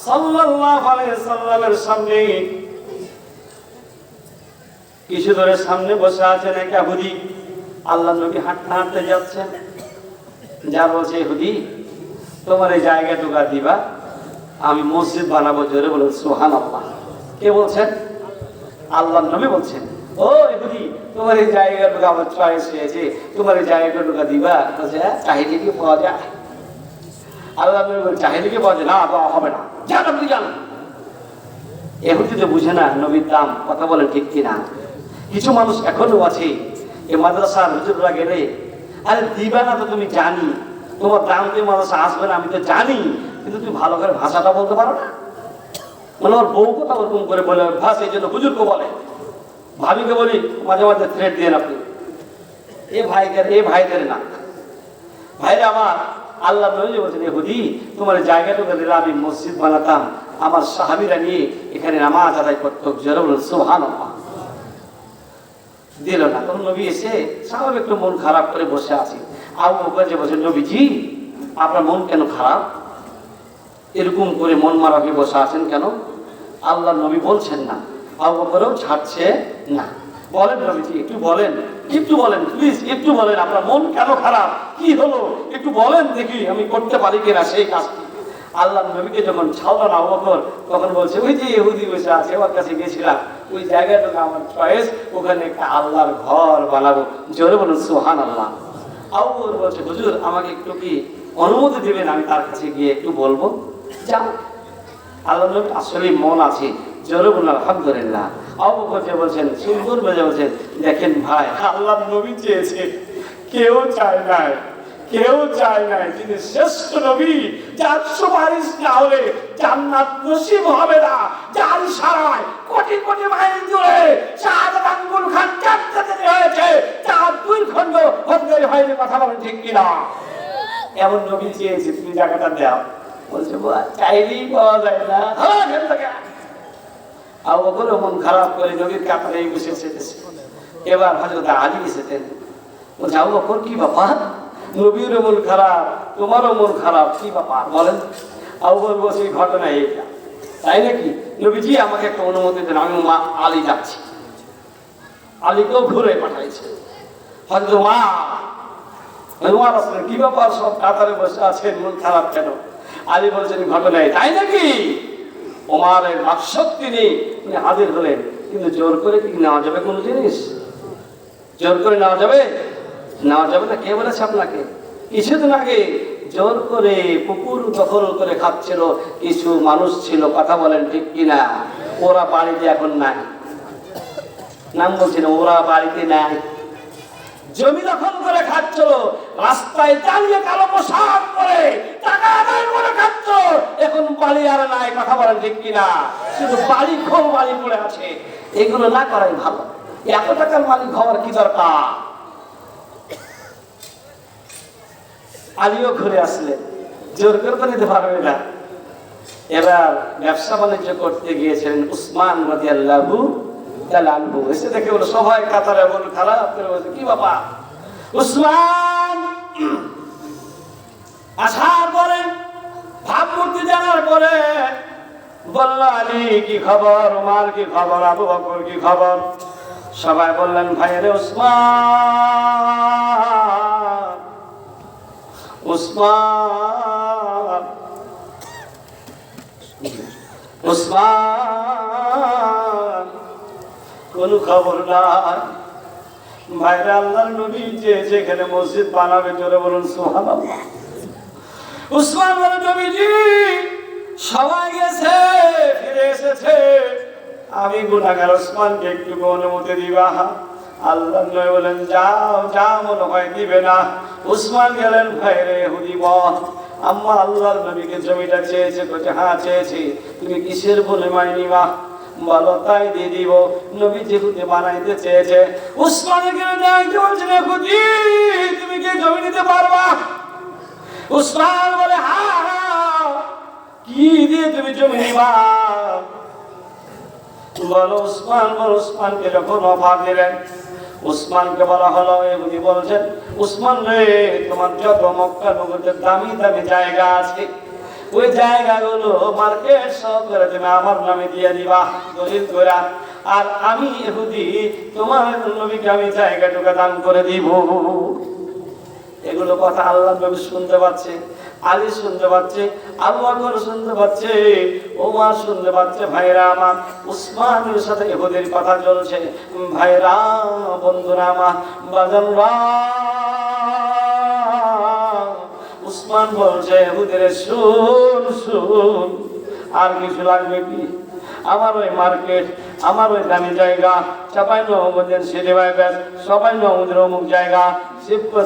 সাল্লাল্লাহু আলাইহি সাল্লামের সামনে কিছু ধরে সামনে বসে আছেন এক ইহুদি। আল্লাহ নবী হাঁটতে হাঁটতে যাচ্ছেন, যা বলছে, ইহুদি তোমার এই জায়গাটুকু দিবা, আমি মসজিদ বানাবো। জোরে বলুন সুবহানাল্লাহ। কে বলছেন? আল্লাহ নবী বলছেন, ও ইহুদি তোমার এই জায়গাটুকু আমার চয়েস হয়েছে, তোমার এই জায়গাটুকু দিবা। বলছে, চাহিদা কি পাওয়া যায়? আল্লাহ নবী বলছেন, চাহিদা কি পাওয়া যায়? না, দেওয়া হবে না, যান আপনি যান। ইহুদি তো বুঝে না নবীর দাম, কথা বলেন ঠিক কিনা? কিছু মানুষ এখনো আছে এই মাদ্রাসার হুজুররা গেলে, আরে দিবা না তো তুমি জানি, তোমার দাম তুমি মাদ্রাসা আসবে না আমি তো জানি, কিন্তু তুমি ভালো করে ভাষাটা বলতে পারো না। মানে ওর বউ কথা ওরকম করে বলে ভাষা, এই জন্য হুজুরকে বলে। ভাবিকে বলি মাঝে মাঝে থ্রেট দিয়ে আপনি এ ভাইদের না। ভাইরা আমার, আল্লাহ নবী বলছেন, ইহুদি তোমার জায়গাটুকু দিলে আমি মসজিদ বানাতাম, আমার সাহাবীরা নিয়ে এখানে নামাজ আদায় করতো। জোরে বলুন সুবহানাল্লাহ। দিল না। তখন নবী এসে স্বাভাবিক একটু মন খারাপ করে বসে আছি। আবু বকর যে বলছেন, নবীজি আপনার মন কেন খারাপ, এরকম করে মন মারা হয়ে বসে আছেন কেন? আল্লাহ নবী বলছেন না, আবু বকরও ছাড়ছে না। বলেন নবীজি, একটু বলেন, একটু বলেন প্লিজ, একটু বলেন আপনার মন কেন খারাপ, কি হলো একটু বলেন দেখি আমি করতে পারি কিনা সেই কাজটি। আল্লাহ নবীকে যখন ছাড়লেন আবু বকর, তখন বলছে, ওই যে ইহুদি বসে আছে ওর কাছে গেছিলাম, ওই জায়গাটাকে আমার চয়েস, ওখানে একটা আল্লাহর ঘর বানাবো। জোরে বলুন সুবহানাল্লাহ। আবু বকর বলছে, হুজুর আমাকে একটু কি অনুমতি দিবেন, আমি তার কাছে গিয়ে একটু বলবো? যাও। আল্লাহ নবী আসলে মন আছে। জোরে বলুন আলহামদুলিল্লাহ। আবু বকর যে বলছেন, সুন্দর বেজে বলছেন, দেখেন ভাই, আল্লাহ নবী চেয়েছে, কেউ চায় নাই, কেউ চায় নাই। তিনি শ্রেষ্ঠ নবী, যার সুপারিশ না হলে জান্নাত নসিব হবে না, যার ইশারায় কোটি কোটি মাইল দূরে শাহাদাত আঙ্গুল খান জান্নাতে হয়েছে, তার দুই খণ্ড হত্যা হয়নি। কথা বলেন ঠিক কিনা? এমন নবী চেয়েছে, তুমি জায়গাটা দাও। বলছে, চাইলেই পাওয়া যায় না। আবু বকর মন খারাপ করে নবীর কাতারে বসেছে। এবার হযরত আলী এসেছেন। বলছে, আবু বকর কি ব্যাপার, নবীরও মন খারাপ, তোমারও মন খারাপ, কি ব্যাপার বলেন? আবু বকর বলছে, ঘটনা এইটা। তাই নাকি? নবীজি আমাকে একটা অনুমতি দেন, আমি মা আলী যাচ্ছি। আলীকেও ঘুরে পাঠাইছে। হযরত উমর আসলেন, কি ব্যাপার সব কাতারে বসে আছেন, মন খারাপ কেন? আলী বলছেন, ঘটনা তাই নাকি? ওমরের বাকশক্তি নেই, তিনি হাজির হলেন। কিন্তু জোর করে কি নেওয়া যাবে কোনো জিনিস? জোর করে নেওয়া যাবে? নেওয়া যাবে না। কে বলেছে আপনাকে? কিছুদিন আগে জোর করে পুকুর দখল করে খাচ্ছিল কিছু মানুষ ছিল, কথা বলেন ঠিক কিনা? ওরা বাড়িতে এখন নাই, নাম বলছি না, ওরা বাড়িতে নাই। জমি দখল করে খাচ্ছিল, রাস্তায় দাঁড়িয়ে কালো পোশাক পরে টাকা আদায় করে খাচ্ছ, এখন বাড়ি আর নাই। কথা বলেন ঠিক কিনা? শুধু বাড়ি খোল বাড়ি পড়ে আছে। এগুলো না করাই ভালো। এত টাকার মালিক হওয়ার কি দরকার? আলীও ঘুরে আসলেন, জোর করে তো নিতে পারবে না। এবার ব্যবসা বাণিজ্য করতে গিয়েছিলেন উসমান রাদিয়াল্লাহু তাআলা আনহু। এসে দেখে বলে, সবাই কাতারে মন খারাপ করে বলছে, কি বাবা? উসমান আসার পরে ভাবমূর্তি জানার পরে বলল, আলী কি খবর, ওমর কি খবর, আবু বকর কি খবর? সবাই বললেন, ভাইরে উসমান, উসমান, উসমান, কোন খবর নাই। ভাইরা, আল্লাহর নবী যে যেখানে মসজিদ বানাবে, জোরে বলুন সুবহানাল্লাহ। উসমান বলে, নবীজি সবাই গেছে, ফিরে এসেছে, আমি গুনাহগার উসমানকে একটু অনুমতি দিবা? আল্লাহর নবী বলেন, যাও যা মনে হয় দিবে না। উসমান গেলেন, ভাইরে ইহুদি বল, আম্মা আল্লাহর নবীকে জমিটা চেয়েছে। বলছে, হ্যাঁ চেয়েছি, তুমি কিসের বিনিময়ে নিবা? বলো, তাই দিয়ে দিব। নবী যেহেতু বানাইতে চেয়েছে, উসমানের গেলে ডাকতে বলছেন, ইহুদি তুমি কি জমি নিতে পারবা? উসমান বলে, হ্যাঁ, কি দিয়ে তুমি জমি নিবা? বলো উসমান, বলো। উসমানকে যখন অফার দিলেন, উসমানকে বলা হলো, ইহুদি বলছেন, উসমান রে, তোমার যত মক্কা নগরীতে দামি দামি জায়গা আছে, ওই জায়গাগুলো মার্কেট সব করে তুমি আমার নামে দিয়ে দিবা, দলিল কইরা। আর আমি ইহুদি, তোমার নবীকে আমি জায়গাটুকু দান করে দিব। এগুলো কথা আল্লাহ নবী শুনতে পাচ্ছে, আলী শুনতে পাচ্ছে, আবু বকর শুনতে পাচ্ছে, ওমর শুনতে পাচ্ছে। ভাইরা আমার, উসমানের সাথে ইহুদির কথা চলছে। ভাইরা, বন্ধুরা আমার, বাজানরা, উসমান বলছে ইহুদির, শুন শুন, আর কিছু লাগবে কি? আমার ওই মার্কেট, আমার ওই দামি জায়গা, চাঁপাইনবাবগঞ্জের সিলেবাস, চাঁপাইনবাবগঞ্জের অমুক জায়গা,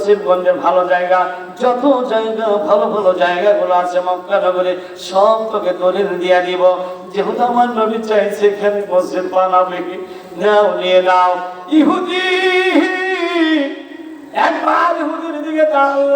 শিবগঞ্জের ভালো জায়গা, যত জায়গা ভালো ভালো জায়গাগুলো আছে মক্কা নগরে, সব তোকে দলিল দিয়ে দিব। যেহেতু আমার নবী চাইছে এখানে মসজিদ বানাবে, নাও নিয়ে নাও। ইহুদি একবার ইহুদির দিকে তাকাল,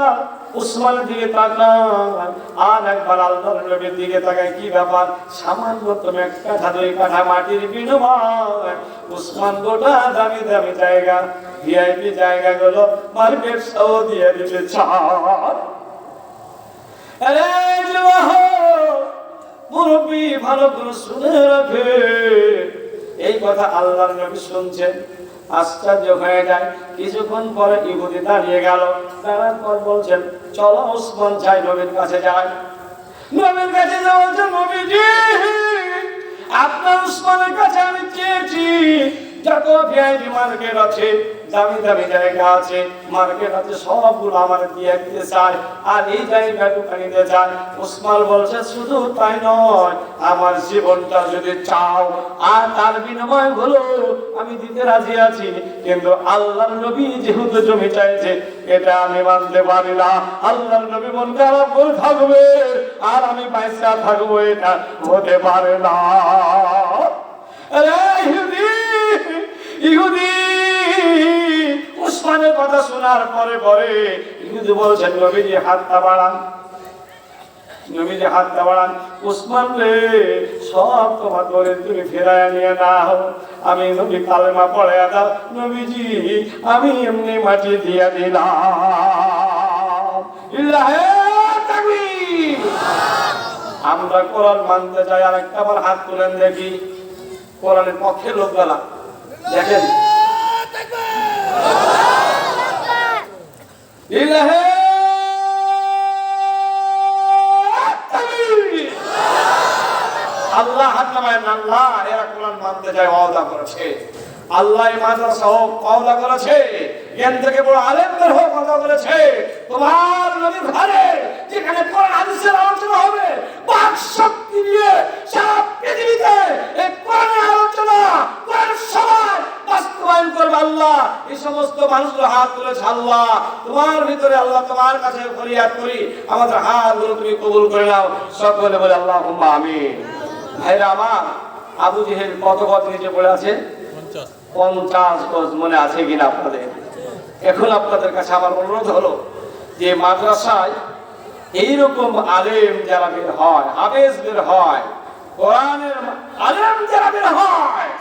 উসমানের দিকে তাকান, আর একবার আল্লাহর নবীর দিকে তাকায়। কি ব্যাপার? সামান্য তুমি 1 কাঠা 2 কাঠা মাটির বিনিময়ে উসমান গোটা দামি দামি জায়গা, ভিআইপি জায়গাগুলো মার্কেট সহ দিয়ে দিতে চান। আরে যুবক, মুরব্বি, ভালো করে শুনে রাখে, এই কথা আল্লাহর নবী শুনছেন, আশ্চর্য হয়ে যায়। কিছুক্ষণ পরে ইহুদি দাঁড়িয়ে গেল, দাঁড়ার পর বলছেন, চলো উসমান যাই, নবীর কাছে যাই। নবীর কাছে যাওয়ার জন্য, নবীজি, আপনার উসমানের কাছে আমি চেয়েছি, যত ভিআইপি মার্কেট আছে, দামি দামি জায়গা আছে, মার্কেট আছে, সবগুলো আমার দিয়ে দিতে চায়, আর এই জায়গাটুকু নিতে চায়। উসমান বলছে, শুধু তাই নয়, আমার জীবনটা যদি চাও, আর তার বিনিময় হলো আমি দিতে রাজি আছি, কিন্তু আল্লাহর নবী যেহেতু জমি চাইছে, এটা আমি মানতে পারি না। আল্লাহর নবী মন খারাপ করে থাকবে, আর আমি পয়সা থাকবো, এটা হতে পারে না। আরে ইহুদি, ইহুদি উসমানের কথা শোনার পরে পরে ইহুদি বলছেন, নবীজি হাতটা বাড়ান, নবীজি হাতটা বাড়ান। উসমান রে, সব তোমার ধরে তুমি ফেরায় নিয়ে নাও, আমি নবী কালেমা পড়ে দাও। নবীজি, আমি এমনি মাটি দিয়ে দিলাম। ইল্লাহে তাকবীর। আমরা কোরআন মানতে চাই, আর একটা বার হাত তুলেন দেখি, কোরআনের পক্ষে লোক গেলা দেখেন। ইল্লাহে তাকবীর। আল্লাহ হাত নামায়, আল্লাহ এরা কোরআন মানতে চায়, ওয়াদা করেছে। আল্লাহ মাদ্রাসা হোক, ওয়াদা করেছে। জ্ঞান থেকে বড় আলেমদের হোক, ওয়াদা করেছে। তোমার নবীর ঘরে যেখানে কোরআন হাদিসের আলোচনা হবে, বাক শক্তি দিয়ে সারা পৃথিবীতে এই কোরআনের আলোচনা, কোরআনের সবাই বাস্তবায়ন করবে আল্লাহ। এই সমস্ত মানুষগুলো হাত তুলেছে, আল্লাহ তোমার ভিতরে, আল্লাহ তোমার কাছে ফরিয়াদ করি, আমাদের হাতগুলো তুমি কবুল করে নাও। সকলে বলে আল্লাহুম্মা আমিন। ভাইরা আমার, আবু জেহেল কত গজ নিচে পড়ে আছে? 50 গজ। মনে আছে কিনা আপনাদের? এখন আপনাদের কাছে আমার অনুরোধ হলো যে মাদ্রাসায় এইরকম আলেম যারা বের হয়, হাফেজ বের হয়, কোরআনের আলেম যারা বের হয়,